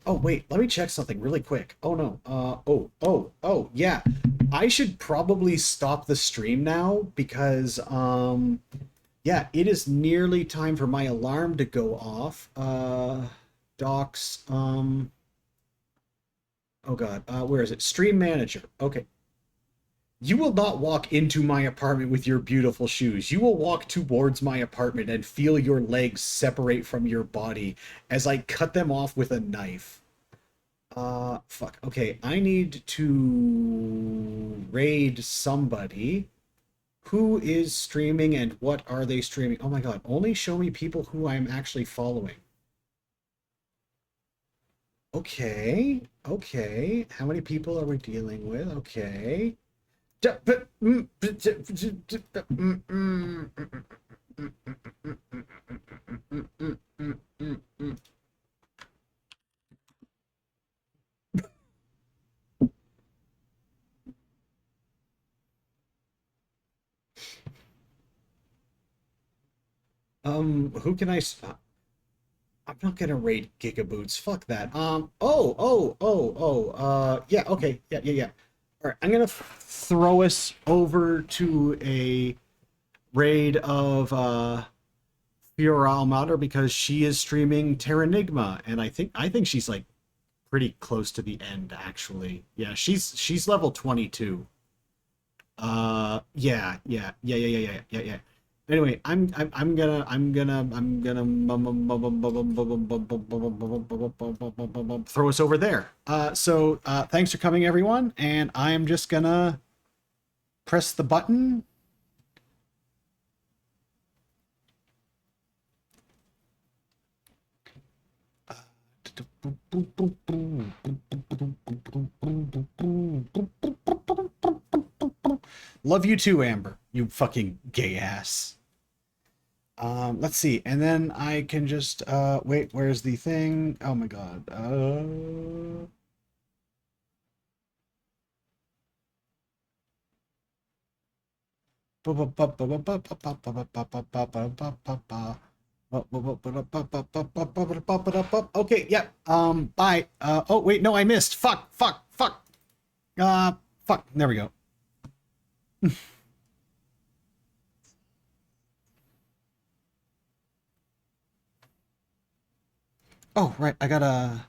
Oh, wait, let me check something really quick. Oh, no. Yeah. I should probably stop the stream now because, yeah, it is nearly time for my alarm to go off. Docs, oh God, where is it? Stream manager. Okay. You will not walk into my apartment with your beautiful shoes. You will walk towards my apartment and feel your legs separate from your body as I cut them off with a knife. Fuck. Okay, I need to raid somebody. Who is streaming and what are they streaming? Oh my God, only show me people who I'm actually following. Okay, okay. How many people are we dealing with? Okay. Who can I... I'm not gonna raid Gigaboots. Fuck that. Yeah, okay. Yeah. All right, I'm gonna throw us over to a raid of Fiora Almader because she is streaming Terranigma, and I think she's like pretty close to the end actually. Yeah, she's level 22. Yeah. Anyway, I'm gonna throw us over there. So thanks for coming, everyone, and I'm just gonna press the button. Love you too, Amber. You fucking gay ass. Let's see, and then I can just wait, where's the thing? Oh my god. Okay, yep. Bye. Oh wait, no, I missed. Fuck, fuck, fuck. Fuck. There we go. Oh, right. I gotta